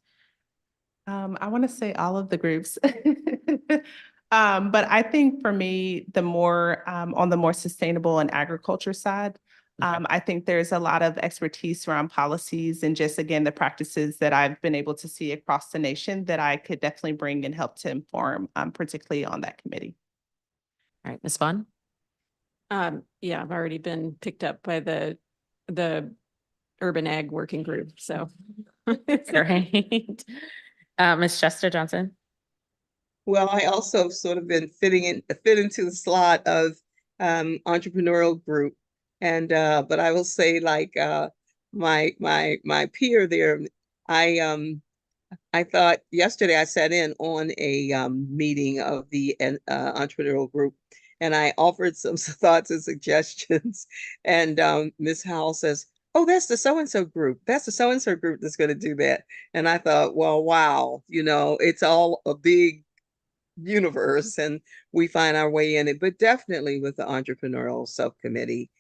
I want to say all of the groups. But I think for me, the more on the more sustainable and agriculture side, I think there's a lot of expertise around policies and just, again, the practices that I've been able to see across the nation that I could definitely bring and help to inform, particularly on that committee. All right, Ms. Vaughn. Yeah, I've already been picked up by the urban ag working group. So Great. Ms. Chester Johnson. Well, I also sort of been fit into the slot of entrepreneurial group. And but I will say, like my peer there, I thought yesterday I sat in on a meeting of the entrepreneurial group, and I offered some thoughts and suggestions. And Ms. Howell says, "Oh, that's the so-and-so group. That's the so-and-so group that's going to do that." And I thought, well, wow, it's all a big universe, and we find our way in it. But definitely with the entrepreneurial subcommittee,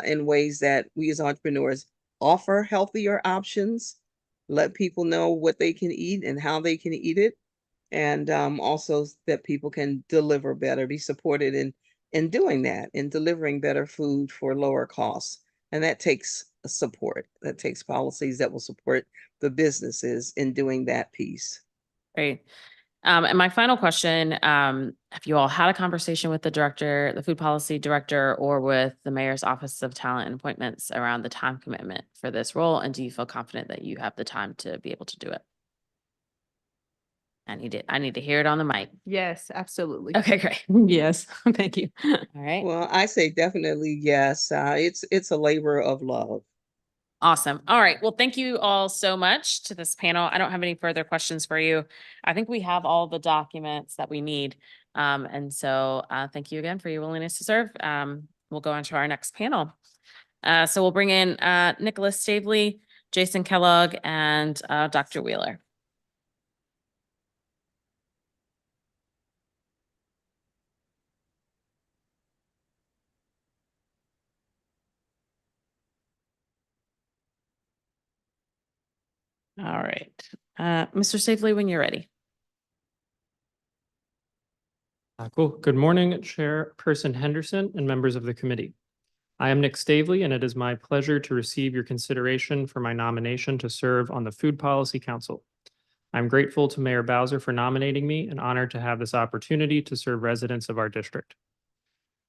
in ways that we as entrepreneurs offer healthier options, let people know what they can eat and how they can eat it, and also that people can deliver better, be supported in doing that, in delivering better food for lower costs. And that takes support. That takes policies that will support the businesses in doing that piece. Great. And my final question, have you all had a conversation with the director, the food policy director, or with the mayor's office of talent and appointments around the time commitment for this role? And do you feel confident that you have the time to be able to do it? I need to hear it on the mic. Yes, absolutely. Okay, great. yes, thank you. All right. Well, I say definitely yes. It's a labor of love. Awesome. All right. Well, thank you all so much to this panel. I don't have any further questions for you. I think we have all the documents that we need. And so thank you again for your willingness to serve. We'll go on to our next panel. So we'll bring in Nicholas Stavely, Jason Kellogg, and Dr. Wheeler. All right. Mr. Stavely, when you're ready. Cool. Good morning, Chairperson Henderson and members of the committee. I am Nick Stavely, and it is my pleasure to receive your consideration for my nomination to serve on the Food Policy Council. I'm grateful to Mayor Bowser for nominating me and honored to have this opportunity to serve residents of our district.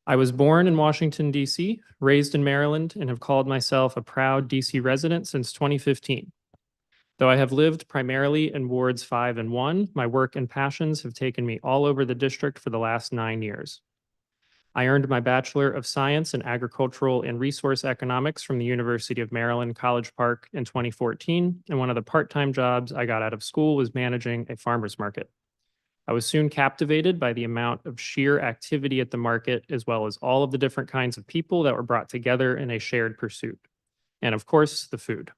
I was born in Washington, D.C., raised in Maryland, and have called myself a proud D.C. resident since 2015. Though I have lived primarily in wards 5 and 1, my work and passions have taken me all over the district for the last 9 years. I earned my Bachelor of Science in Agricultural and Resource Economics from the University of Maryland, College Park in 2014, and one of the part-time jobs I got out of school was managing a farmer's market. I was soon captivated by the amount of sheer activity at the market, as well as all of the different kinds of people that were brought together in a shared pursuit. And of course, the food.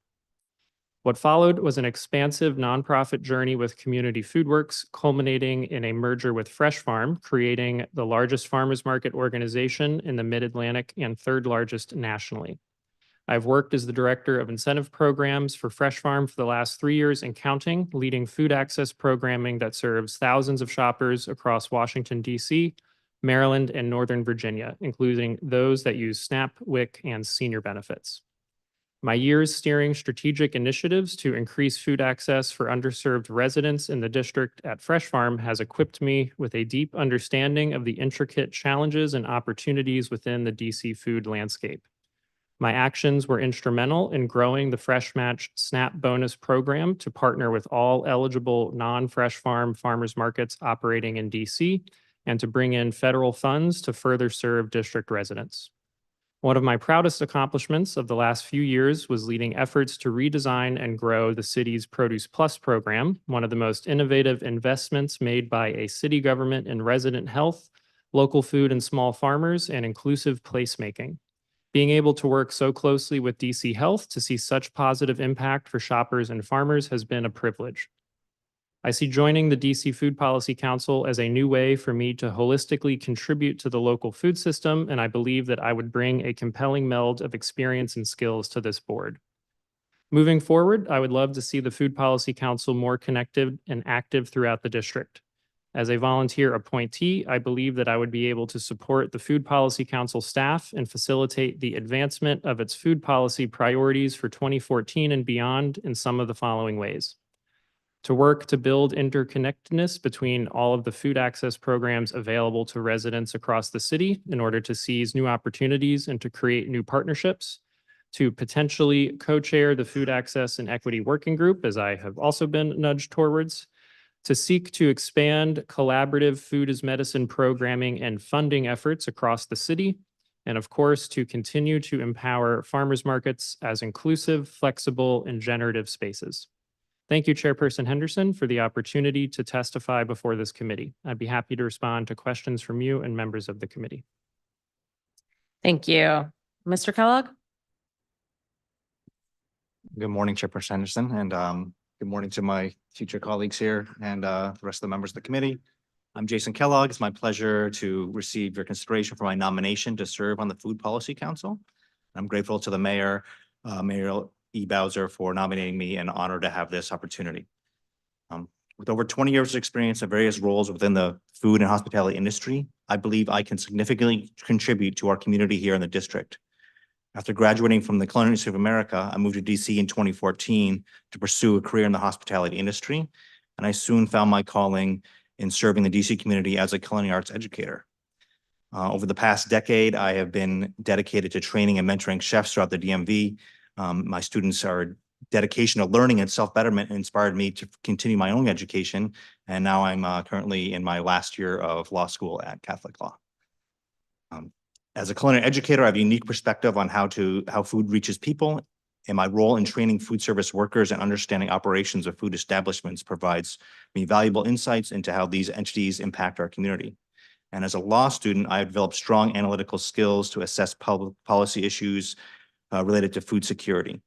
What followed was an expansive nonprofit journey with Community Foodworks, culminating in a merger with Fresh Farm, creating the largest farmers market organization in the Mid-Atlantic and third largest nationally. I've worked as the director of incentive programs for Fresh Farm for the last 3 years and counting, leading food access programming that serves thousands of shoppers across Washington, D.C., Maryland, and Northern Virginia, including those that use SNAP, WIC, and senior benefits. My years steering strategic initiatives to increase food access for underserved residents in the district at Fresh Farm has equipped me with a deep understanding of the intricate challenges and opportunities within the DC food landscape. My actions were instrumental in growing the Fresh Match SNAP bonus program to partner with all eligible non-Fresh Farm farmers markets operating in DC and to bring in federal funds to further serve district residents. One of my proudest accomplishments of the last few years was leading efforts to redesign and grow the city's Produce Plus program, one of the most innovative investments made by a city government in resident health, local food and small farmers, and inclusive placemaking. Being able to work so closely with DC Health to see such positive impact for shoppers and farmers has been a privilege. I see joining the DC Food Policy Council as a new way for me to holistically contribute to the local food system, and I believe that I would bring a compelling meld of experience and skills to this board. Moving forward, I would love to see the Food Policy Council more connected and active throughout the district. As a volunteer appointee, I believe that I would be able to support the Food Policy Council staff and facilitate the advancement of its food policy priorities for 2014 and beyond in some of the following ways. To work to build interconnectedness between all of the food access programs available to residents across the city in order to seize new opportunities and to create new partnerships. To potentially co-chair the Food Access and Equity Working Group, as I have also been nudged towards. To seek to expand collaborative food as medicine programming and funding efforts across the city, and of course, to continue to empower farmers markets as inclusive, flexible, and generative spaces. Thank you, Chairperson Henderson, for the opportunity to testify before this committee. I'd be happy to respond to questions from you and members of the committee. Thank you. Mr. Kellogg? Good morning, Chairperson Henderson, and good morning to my future colleagues here and the rest of the members of the committee. I'm Jason Kellogg. It's my pleasure to receive your consideration for my nomination to serve on the Food Policy Council. I'm grateful to the Mayor, Mayor E. Bowser, for nominating me, and honored to have this opportunity. With over 20 years of experience in various roles within the food and hospitality industry, I believe I can significantly contribute to our community here in the district. After graduating from the Culinary Institute of America, I moved to DC in 2014 to pursue a career in the hospitality industry, and I soon found my calling in serving the DC community as a culinary arts educator. Over the past decade, I have been dedicated to training and mentoring chefs throughout the DMV. My students' dedication to learning and self-betterment inspired me to continue my own education, and now I'm currently in my last year of law school at Catholic Law. As a culinary educator, I have a unique perspective on how food reaches people, and my role in training food service workers and understanding operations of food establishments provides me valuable insights into how these entities impact our community. And as a law student, I have developed strong analytical skills to assess public policy issues related to food security.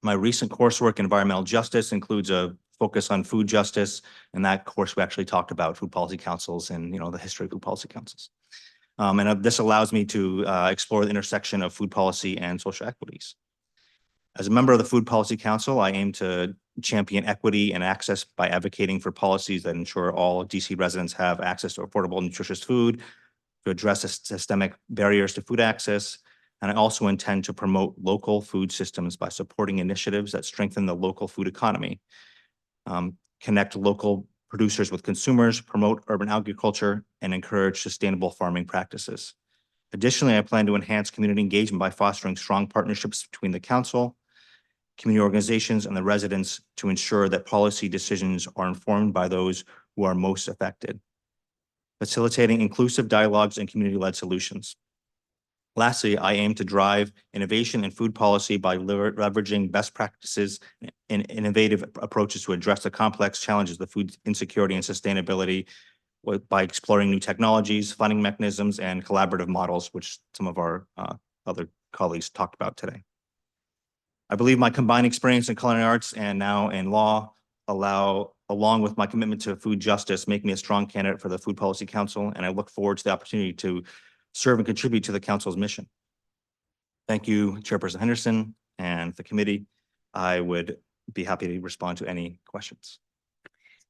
My recent coursework in environmental justice includes a focus on food justice, and that course we actually talked about food policy councils and the history of food policy councils. And this allows me to explore the intersection of food policy and social equities. As a member of the Food Policy Council, I aim to champion equity and access by advocating for policies that ensure all DC residents have access to affordable, nutritious food, to address systemic barriers to food access. And I also intend to promote local food systems by supporting initiatives that strengthen the local food economy, connect local producers with consumers, promote urban agriculture, and encourage sustainable farming practices. Additionally, I plan to enhance community engagement by fostering strong partnerships between the council, community organizations, and the residents to ensure that policy decisions are informed by those who are most affected. facilitating inclusive dialogues and community-led solutions. Lastly, I aim to drive innovation in food policy by leveraging best practices and innovative approaches to address the complex challenges of food insecurity and sustainability by exploring new technologies, funding mechanisms, and collaborative models, which some of our other colleagues talked about today. I believe my combined experience in culinary arts and now in law along with my commitment to food justice, make me a strong candidate for the Food Policy Council, and I look forward to the opportunity to serve and contribute to the council's mission. Thank you, Chairperson Henderson and the committee. I would be happy to respond to any questions.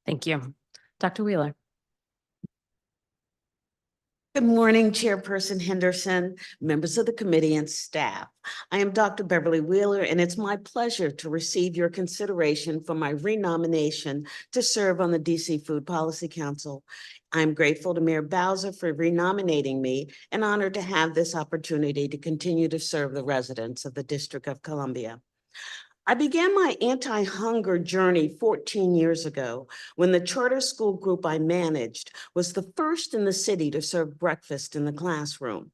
Thank you. Dr. Wheeler. Good morning, Chairperson Henderson, members of the committee and staff. I am Dr. Beverly Wheeler, and it's my pleasure to receive your consideration for my renomination to serve on the DC Food Policy Council. I'm grateful to Mayor Bowser for renominating me and honored to have this opportunity to continue to serve the residents of the District of Columbia. I began my anti-hunger journey 14 years ago when the charter school group I managed was the first in the city to serve breakfast in the classroom.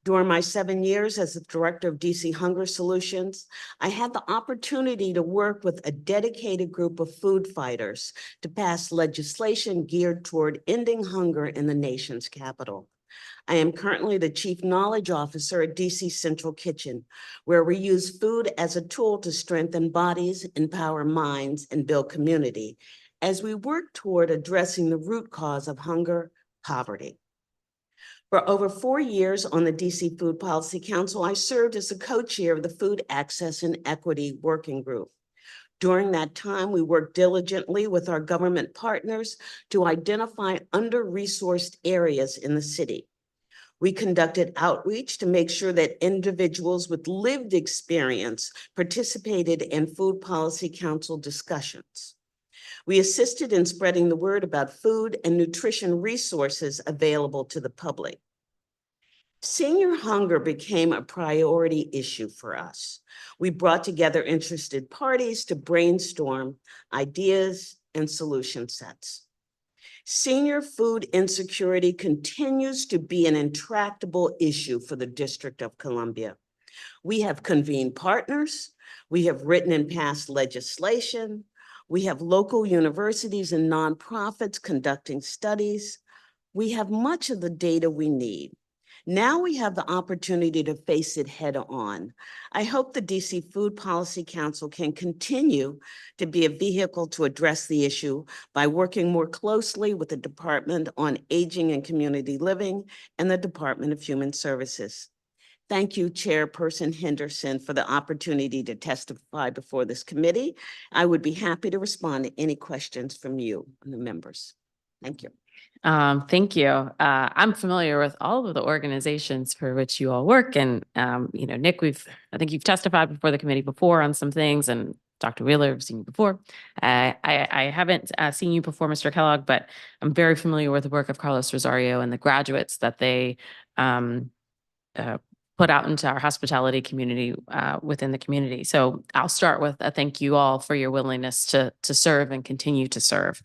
During my 7 years as the director of DC Hunger Solutions, I had the opportunity to work with a dedicated group of food fighters to pass legislation geared toward ending hunger in the nation's capital. I am currently the Chief Knowledge Officer at DC Central Kitchen, where we use food as a tool to strengthen bodies, empower minds, and build community as we work toward addressing the root cause of hunger, poverty. For over 4 years on the DC Food Policy Council, I served as the co-chair of the Food Access and Equity Working Group. During that time, we worked diligently with our government partners to identify under-resourced areas in the city. We conducted outreach to make sure that individuals with lived experience participated in Food Policy Council discussions. We assisted in spreading the word about food and nutrition resources available to the public. Senior hunger became a priority issue for us. We brought together interested parties to brainstorm ideas and solution sets. Senior food insecurity continues to be an intractable issue for the District of Columbia. We have convened partners, we have written and passed legislation, we have local universities and nonprofits conducting studies. We have much of the data we need. Now we have the opportunity to face it head on. I hope the DC Food Policy Council can continue to be a vehicle to address the issue by working more closely with the Department on Aging and Community Living and the Department of Human Services. Thank you, Chairperson Henderson, for the opportunity to testify before this committee. I would be happy to respond to any questions from you, the members. Thank you. Thank you. I'm familiar with all of the organizations for which you all work. And, Nick, I think you've testified before the committee before on some things, and Dr. Wheeler, I've seen you before. I haven't seen you before, Mr. Kellogg, but I'm very familiar with the work of Carlos Rosario and the graduates that they put out into our hospitality community within the community. So I'll start with a thank you all for your willingness to serve and continue to serve.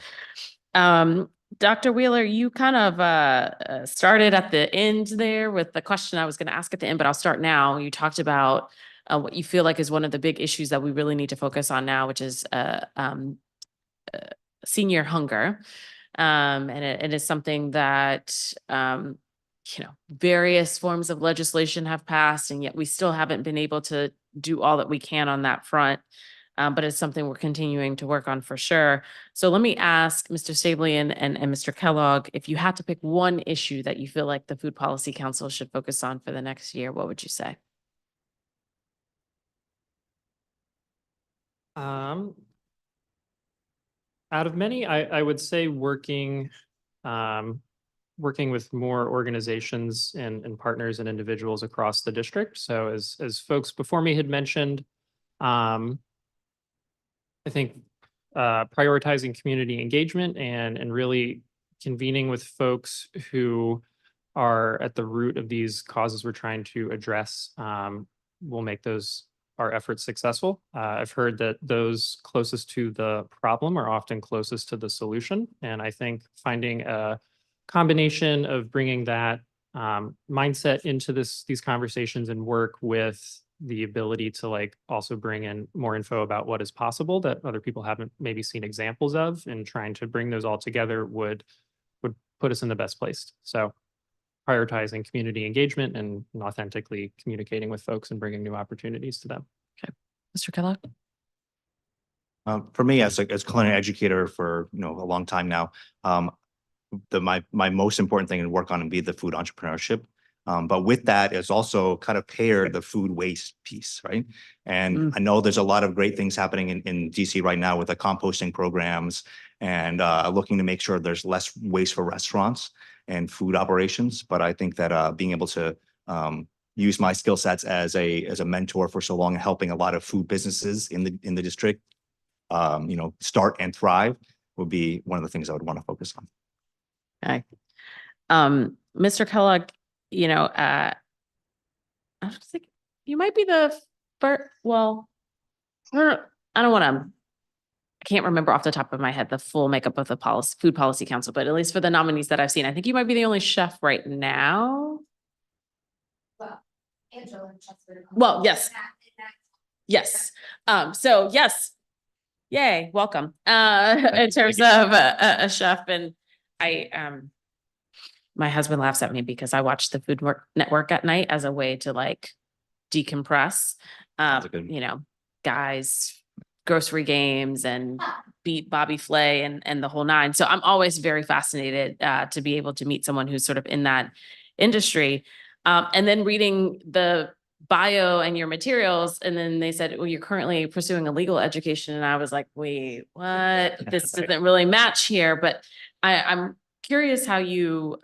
Dr. Wheeler, you kind of started at the end there with the question I was going to ask at the end, but I'll start now. You talked about what you feel like is one of the big issues that we really need to focus on now, which is senior hunger. And it is something that, various forms of legislation have passed, and yet we still haven't been able to do all that we can on that front. But it's something we're continuing to work on for sure. So let me ask Mr. Stabley and Mr. Kellogg, if you had to pick one issue that you feel like the Food Policy Council should focus on for the next year, what would you say? Out of many, I would say working with more organizations and partners and individuals across the district. So as folks before me had mentioned, I think prioritizing community engagement and really convening with folks who are at the root of these causes we're trying to address will make our efforts successful. I've heard that those closest to the problem are often closest to the solution. And I think finding a combination of bringing that mindset into these conversations and work with the ability to like also bring in more info about what is possible that other people haven't maybe seen examples of, and trying to bring those all together would put us in the best place. So prioritizing community engagement and authentically communicating with folks and bringing new opportunities to them. Mr. Kellogg? For me, as a culinary educator for a long time now, my most important thing to work on and be the food entrepreneurship. But with that is also kind of pair the food waste piece, right? And I know there's a lot of great things happening in DC right now with the composting programs and looking to make sure there's less waste for restaurants and food operations. But I think that being able to use my skill sets as a mentor for so long and helping a lot of food businesses in the district, start and thrive would be one of the things I would want to focus on. Okay. Mr. Kellogg, I was thinking you might be the first, well, I don't want to, I can't remember off the top of my head the full makeup of the Food Policy Council, but at least for the nominees that I've seen, I think you might be the only chef right now. Well, yes. Yes. So yes, yay, welcome. In terms of a chef, and my husband laughs at me because I watch the Food Network at night as a way to like decompress. Guys, grocery games and beat Bobby Flay and the whole nine. So I'm always very fascinated to be able to meet someone who's sort of in that industry. And then reading the bio and your materials, and then they said, well, you're currently pursuing a legal education. And I was like, wait, what? This doesn't really match here. But I'm curious how you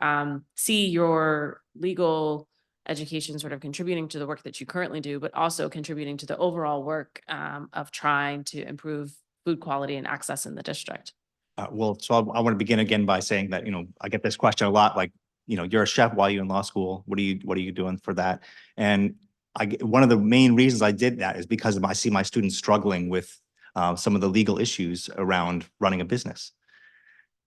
see your legal education sort of contributing to the work that you currently do, but also contributing to the overall work of trying to improve food quality and access in the district. So I want to begin again by saying that, I get this question a lot, like, you're a chef while you're in law school. What are you doing for that? And one of the main reasons I did that is because I see my students struggling with some of the legal issues around running a business.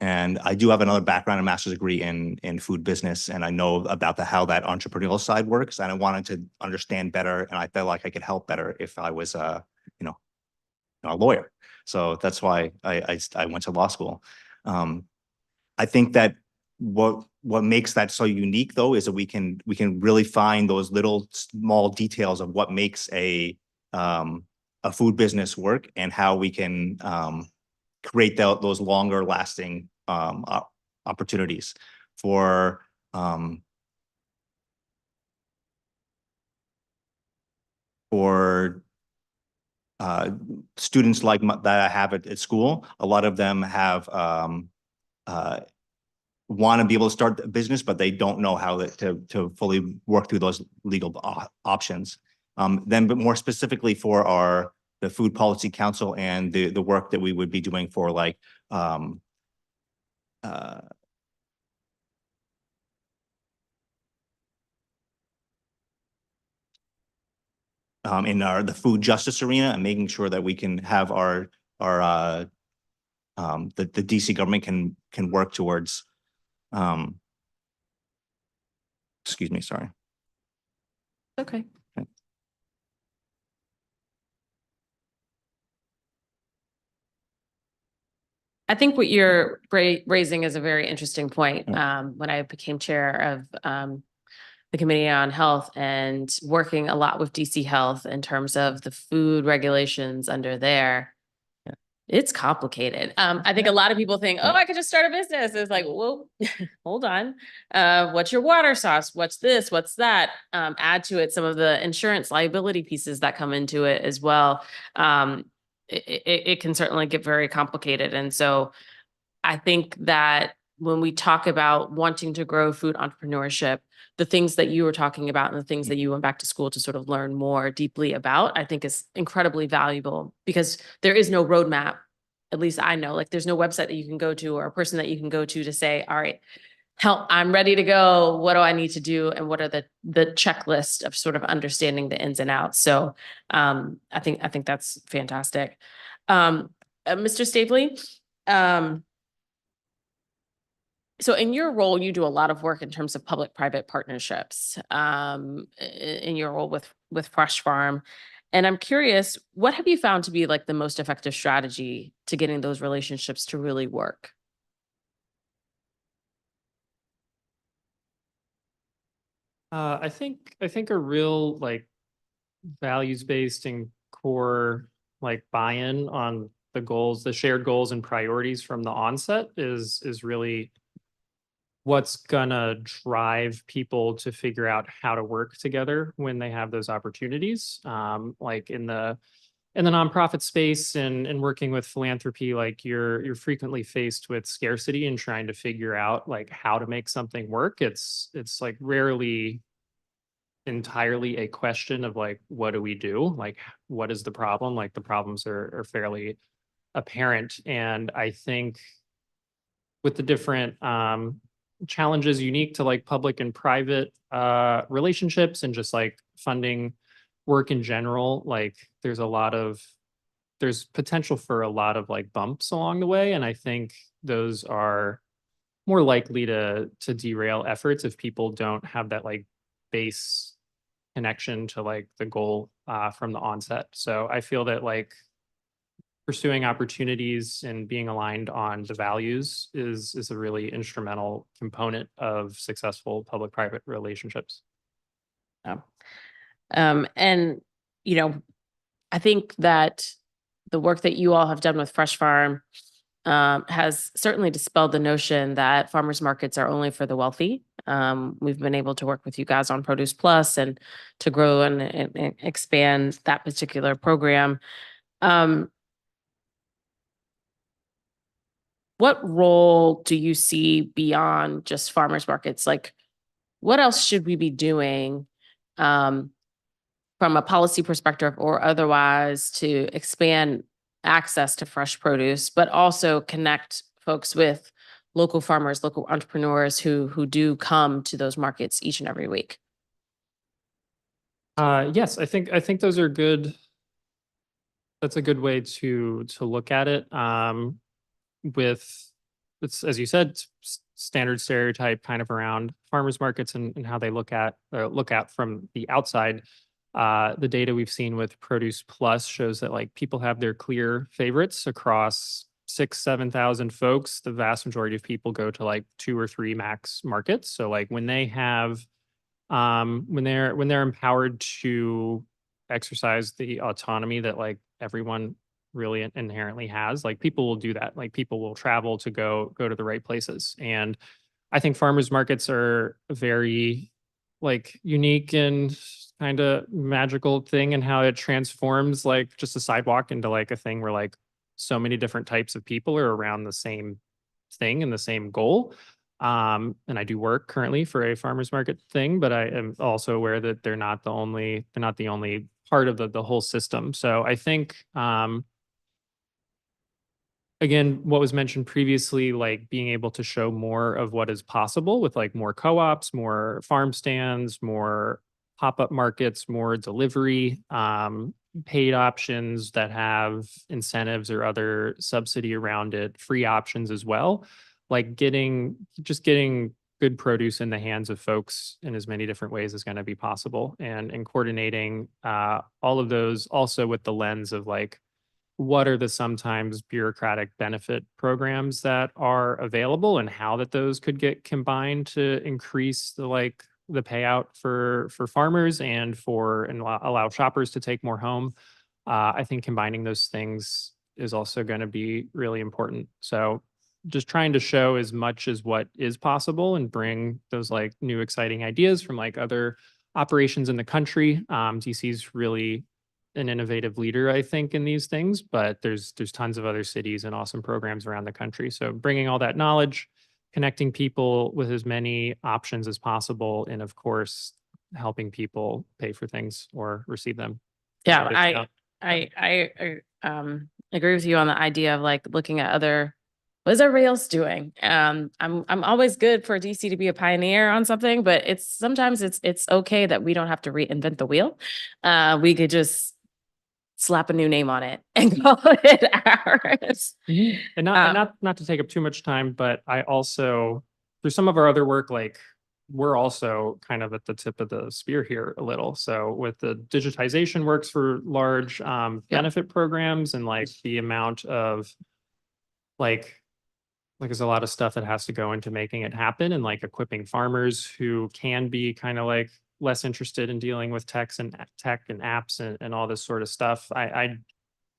And I do have another background, a master's degree in food business, and I know about how that entrepreneurial side works. And I wanted to understand better, and I felt like I could help better if I was a lawyer. So that's why I went to law school. I think that what makes that so unique, though, is that we can really find those little small details of what makes a food business work and how we can create those longer lasting opportunities for students like that I have at school. A lot of them have want to be able to start a business, but they don't know how to fully work through those legal options. But more specifically for the Food Policy Council and the work that we would be doing for like in the food justice arena, and making sure that we can have the DC government can work towards excuse me, sorry. Okay. I think what you're raising is a very interesting point. When I became chair of the Committee on Health and working a lot with DC Health in terms of the food regulations under there, it's complicated. I think a lot of people think, oh, I could just start a business. It's like, well, hold on. What's your water source? What's this? What's that? Add to it some of the insurance liability pieces that come into it as well. It can certainly get very complicated. And so I think that when we talk about wanting to grow food entrepreneurship, the things that you were talking about and the things that you went back to school to sort of learn more deeply about, I think is incredibly valuable, because there is no roadmap. At least I know, like, there's no website that you can go to or a person that you can go to say, all right, help, I'm ready to go. What do I need to do? And what are the checklist of sort of understanding the ins and outs? So I think that's fantastic. Mr. Staveley, So in your role, you do a lot of work in terms of public-private partnerships, in your role with Fresh Farm. And I'm curious, what have you found to be like the most effective strategy to getting those relationships to really work? I think a real like values-based and core like buy-in on the goals, the shared goals and priorities from the onset is really what's gonna drive people to figure out how to work together when they have those opportunities. Like in the nonprofit space and working with philanthropy, like you're frequently faced with scarcity and trying to figure out like how to make something work. It's like rarely entirely a question of like, what do we do? Like, what is the problem? Like the problems are fairly apparent. And I think with the different challenges unique to like public and private relationships and just like funding work in general, like there's potential for a lot of like bumps along the way. And I think those are more likely to derail efforts if people don't have that like base connection to like the goal from the onset. So I feel that like pursuing opportunities and being aligned on the values is a really instrumental component of successful public-private relationships. Yeah. And you know, I think that the work that you all have done with Fresh Farm has certainly dispelled the notion that farmers markets are only for the wealthy. We've been able to work with you guys on Produce Plus and to grow and expand that particular program. What role do you see beyond just farmers markets? Like, what else should we be doing from a policy perspective or otherwise to expand access to fresh produce, but also connect folks with local farmers, local entrepreneurs who do come to those markets each and every week? Yes, I think those are good. That's a good way to look at it. With it's as you said, standard stereotype kind of around farmers markets and how they look at from the outside. The data we've seen with Produce Plus shows that like people have their clear favorites across 7,000 folks. The vast majority of people go to like 2 or 3 max markets. So like when they have when they're empowered to exercise the autonomy that like everyone really inherently has, like people will do that. Like people will travel to go to the right places. And I think farmers markets are a very like unique and kind of magical thing, and how it transforms like just a sidewalk into like a thing where like so many different types of people are around the same thing and the same goal. And I do work currently for a farmers market thing, but I am also aware that they're not the only part of the whole system. So I think again, what was mentioned previously, like being able to show more of what is possible with like more co-ops, more farm stands, more pop-up markets, more delivery, paid options that have incentives or other subsidy around it, free options as well. Like getting good produce in the hands of folks in as many different ways as going to be possible, and coordinating all of those also with the lens of like, what are the sometimes bureaucratic benefit programs that are available and how that those could get combined to increase the payout for farmers and allow shoppers to take more home. I think combining those things is also going to be really important. So just trying to show as much as what is possible and bring those like new exciting ideas from like other operations in the country. DC's really an innovative leader, I think, in these things, but there's tons of other cities and awesome programs around the country. So bringing all that knowledge, connecting people with as many options as possible, and of course, helping people pay for things or receive them. Yeah, Yeah. I agree with you on the idea of like looking at what is everybody else doing? I'm always good for DC to be a pioneer on something, but sometimes it's okay that we don't have to reinvent the wheel. We could just slap a new name on it and call it ours. And not to take up too much time, but I also through some of our other work, like we're also kind of at the tip of the spear here a little. So with the digitization works for large benefit programs, and like the amount of like there's a lot of stuff that has to go into making it happen, and like equipping farmers who can be kind of like less interested in dealing with tech and apps and all this sort of stuff. I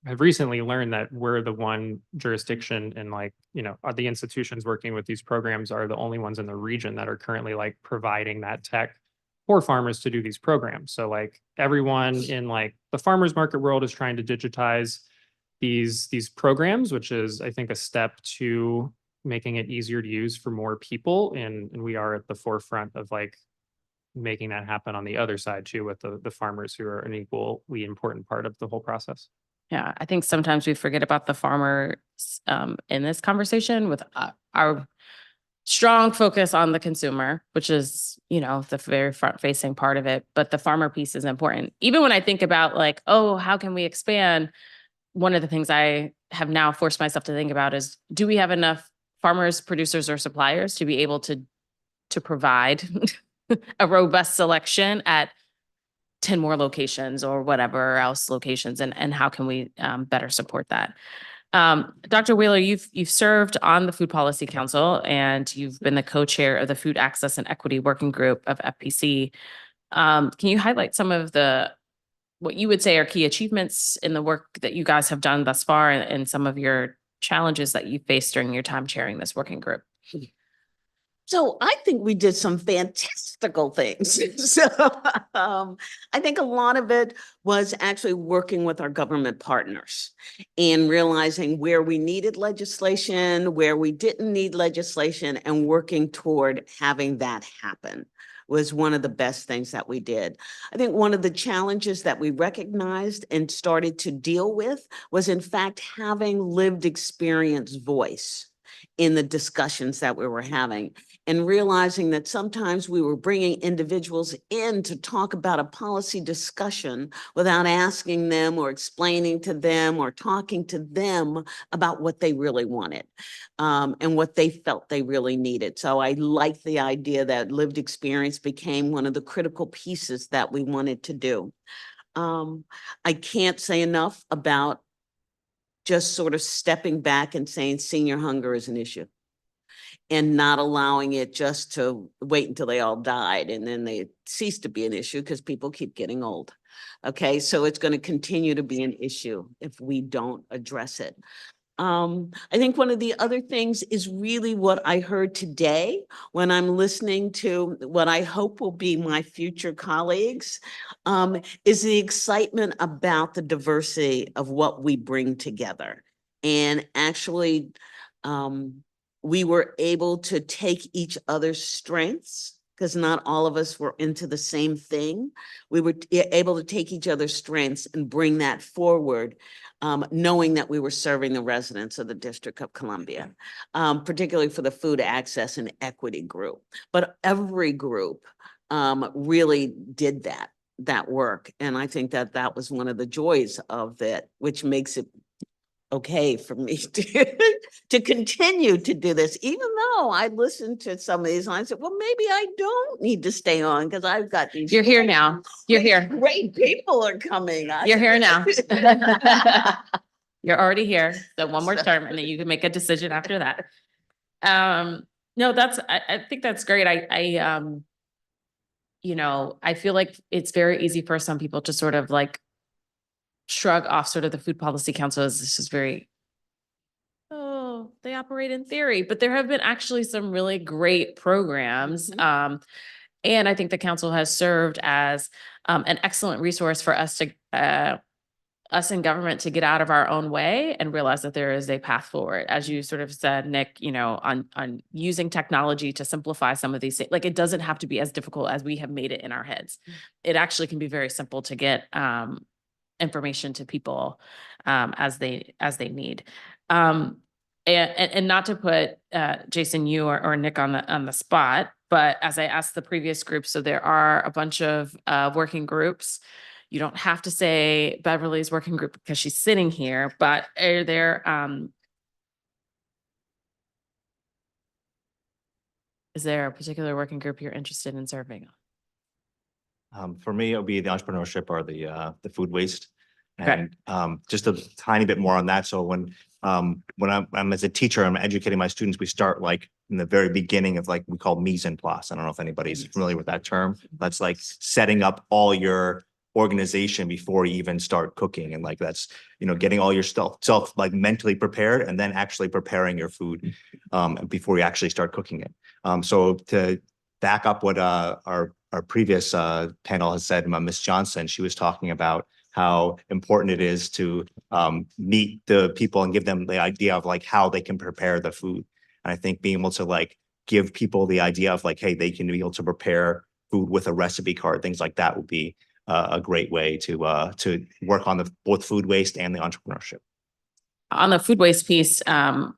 have recently learned that we're the one jurisdiction, and like, the institutions working with these programs are the only ones in the region that are currently like providing that tech for farmers to do these programs. So like everyone in like the farmers market world is trying to digitize these programs, which is, I think, a step to making it easier to use for more people. And we are at the forefront of like making that happen on the other side too, with the farmers who are an equally important part of the whole process. Yeah, I think sometimes we forget about the farmers in this conversation with our strong focus on the consumer, which is, the very front facing part of it. But the farmer piece is important. Even when I think about like, oh, how can we expand? One of the things I have now forced myself to think about is, do we have enough farmers, producers, or suppliers to be able to provide a robust selection at 10 more locations or whatever else locations, and how can we better support that? Dr. Wheeler, you've served on the Food Policy Council, and you've been the co-chair of the Food Access and Equity Working Group of FPC. Can you highlight some of what you would say are key achievements in the work that you guys have done thus far, and some of your challenges that you faced during your time chairing this working group? So I think we did some fantastical things. So I think a lot of it was actually working with our government partners and realizing where we needed legislation, where we didn't need legislation, and working toward having that happen was one of the best things that we did. I think one of the challenges that we recognized and started to deal with was, in fact, having lived experience voice in the discussions that we were having, and realizing that sometimes we were bringing individuals in to talk about a policy discussion without asking them or explaining to them or talking to them about what they really wanted and what they felt they really needed. So I like the idea that lived experience became one of the critical pieces that we wanted to do. I can't say enough about just sort of stepping back and saying senior hunger is an issue, and not allowing it just to wait until they all died and then they cease to be an issue, because people keep getting old. Okay, so it's going to continue to be an issue if we don't address it. I think one of the other things is really what I heard today when I'm listening to what I hope will be my future colleagues, is the excitement about the diversity of what we bring together. And actually, we were able to take each other's strengths, because not all of us were into the same thing. We were able to take each other's strengths and bring that forward, knowing that we were serving the residents of the District of Columbia, particularly for the Food Access and Equity Group. But every group really did that work. And I think that was one of the joys of that, which makes it okay for me to continue to do this, even though I listened to some of these and I said, well, maybe I don't need to stay on because I've got these. You're here now. You're here. Great people are coming. You're here now. You're already here. So one more term, and then you can make a decision after that. No, I think that's great. I feel like it's very easy for some people to sort of like shrug off sort of the Food Policy Council as this is very, they operate in theory, but there have been actually some really great programs. And I think the council has served as an excellent resource for us in government to get out of our own way and realize that there is a path forward. As you sort of said, Nick, on using technology to simplify some of these things. Like, it doesn't have to be as difficult as we have made it in our heads. It actually can be very simple to get information to people as they need. And not to put Jason, you or Nick on the spot, but as I asked the previous group, so there are a bunch of working groups. You don't have to say Beverly's working group because she's sitting here, but are there Is there a particular working group you're interested in serving? For me, it would be the entrepreneurship or the food waste. Okay. And just a tiny bit more on that. So when I'm as a teacher, I'm educating my students, we start like in the very beginning of like we call mise en place. I don't know if anybody's familiar with that term. That's like setting up all your organization before you even start cooking. And like that's, getting all your self like mentally prepared and then actually preparing your food before you actually start cooking it. So to back up what our previous panel has said, Ms. Johnson, she was talking about how important it is to meet the people and give them the idea of like how they can prepare the food. And I think being able to like give people the idea of like, hey, they can be able to prepare food with a recipe card, things like that would be a great way to work on both food waste and the entrepreneurship. On the food waste piece, so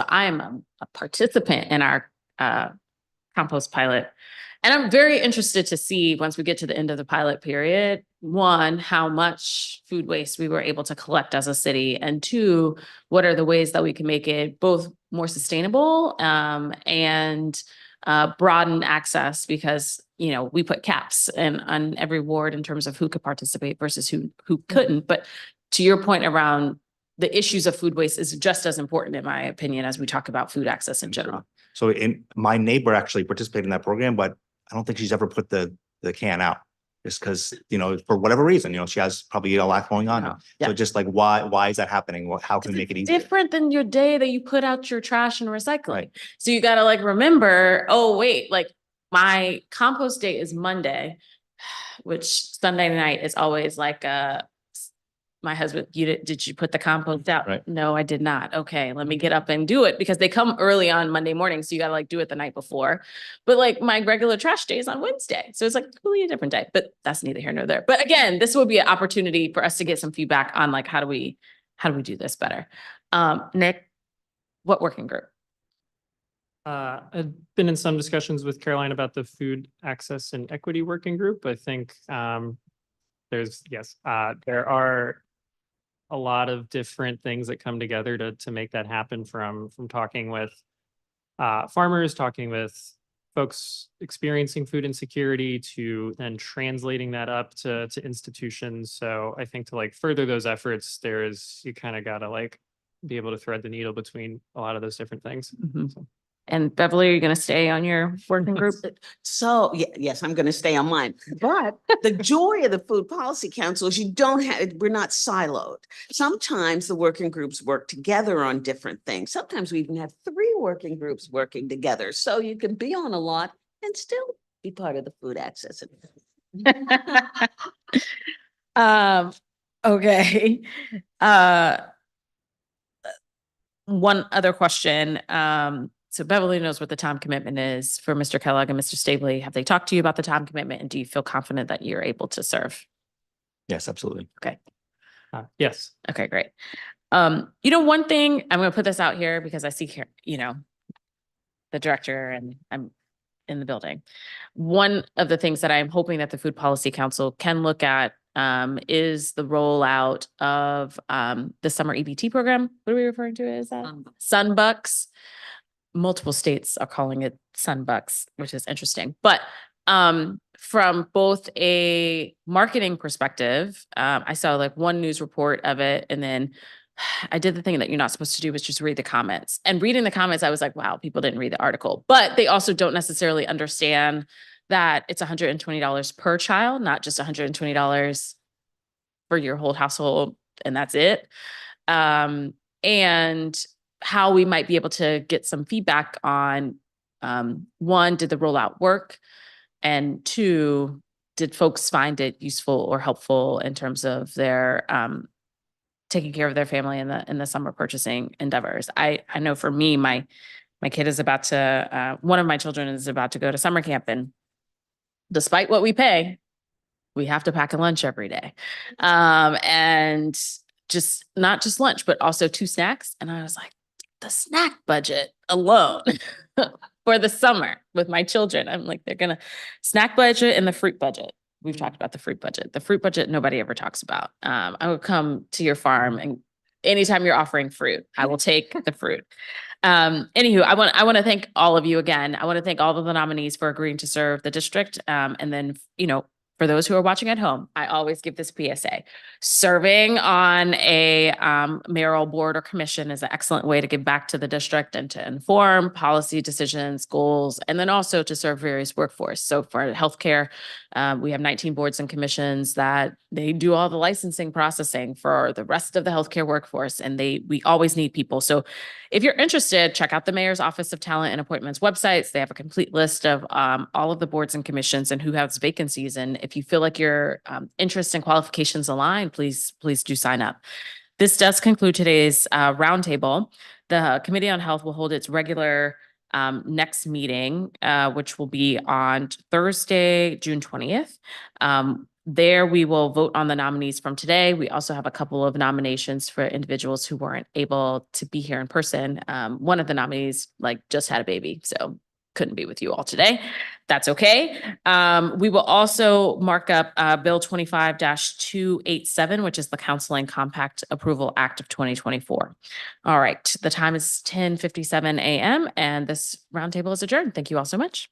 I am a participant in our compost pilot. And I'm very interested to see, once we get to the end of the pilot period, one, how much food waste we were able to collect as a city, and two, what are the ways that we can make it both more sustainable and broaden access, because we put caps on every ward in terms of who could participate versus who couldn't. But to your point around the issues of food waste is just as important, in my opinion, as we talk about food access in general. So my neighbor actually participated in that program, but I don't think she's ever put the can out, just because, for whatever reason, she has probably a lot going on. Yeah. So just like, why is that happening? How can we make it easier? Different than your day that you put out your trash and recycling. Right. So you got to like remember, oh wait, like my compost day is Monday, which Sunday night is always like my husband, did you put the compost out? Right. No, I did not. Okay, let me get up and do it, because they come early on Monday morning. So you got to like do it the night before. But like my regular trash day is on Wednesday. So it's like really a different day, but that's neither here nor there. But again, this would be an opportunity for us to get some feedback on like, how do we do this better? Nick, what working group? I've been in some discussions with Caroline about the food access and equity working group. I think there are a lot of different things that come together to make that happen, from talking with farmers, talking with folks experiencing food insecurity, to then translating that up to institutions. So I think to like further those efforts, you kind of got to like be able to thread the needle between a lot of those different things. Mm-hmm. So. And Beverly, are you going to stay on your working group? So, yes, I'm going to stay on mine. But the joy of the Food Policy Council is we're not siloed. Sometimes the working groups work together on different things. Sometimes we even have 3 working groups working together. So you can be on a lot and still be part of the food access. Okay. One other question. So Beverly knows what the time commitment is for Mr. Kellogg and Mr. Stabley. Have they talked to you about the time commitment, and do you feel confident that you're able to serve? Yes, absolutely. Okay. Yes. Okay, great. One thing, I'm going to put this out here because I see here, the director, and I'm in the building. One of the things that I'm hoping that the Food Policy Council can look at is the rollout of the summer EBT program. What are we referring to as that? Sunbucks. Multiple states are calling it Sunbucks, which is interesting. But from both a marketing perspective, I saw like one news report of it, and then I did the thing that you're not supposed to do, which is read the comments. And reading the comments, I was like, wow, people didn't read the article. But they also don't necessarily understand that it's $120 per child, not just $120 for your whole household, and that's it. And how we might be able to get some feedback on, one, did the rollout work? And two, did folks find it useful or helpful in terms of their taking care of their family in the summer purchasing endeavors? I know for me, my kid is about to, one of my children is about to go to summer camp, and despite what we pay, we have to pack a lunch every day. And just not just lunch, but also 2 snacks. And I was like, the snack budget alone for the summer with my children, I'm like, they're gonna snack budget and the fruit budget. We've talked about the fruit budget. The fruit budget nobody ever talks about. I will come to your farm, and anytime you're offering fruit, I will take the fruit. Anywho, I want to thank all of you again. I want to thank all of the nominees for agreeing to serve the district. And then, for those who are watching at home, I always give this PSA. Serving on a mayoral board or commission is an excellent way to give back to the district and to inform policy decisions, goals, and then also to serve various workforce. So for healthcare, we have 19 boards and commissions that they do all the licensing processing for the rest of the healthcare workforce, and we always need people. So if you're interested, check out the Mayor's Office of Talent and Appointments websites. They have a complete list of all of the boards and commissions and who has vacancies. And if you feel like your interests and qualifications align, please do sign up. This does conclude today's roundtable. The Committee on Health will hold its regular next meeting, which will be on Thursday, June 20th. There we will vote on the nominees from today. We also have a couple of nominations for individuals who weren't able to be here in person. One of the nominees just had a baby, so couldn't be with you all today. That's okay. We will also mark up Bill 25-287, which is the Counseling Compact Approval Act of 2024. All right, the time is 10:57 a.m. and this roundtable is adjourned. Thank you all so much.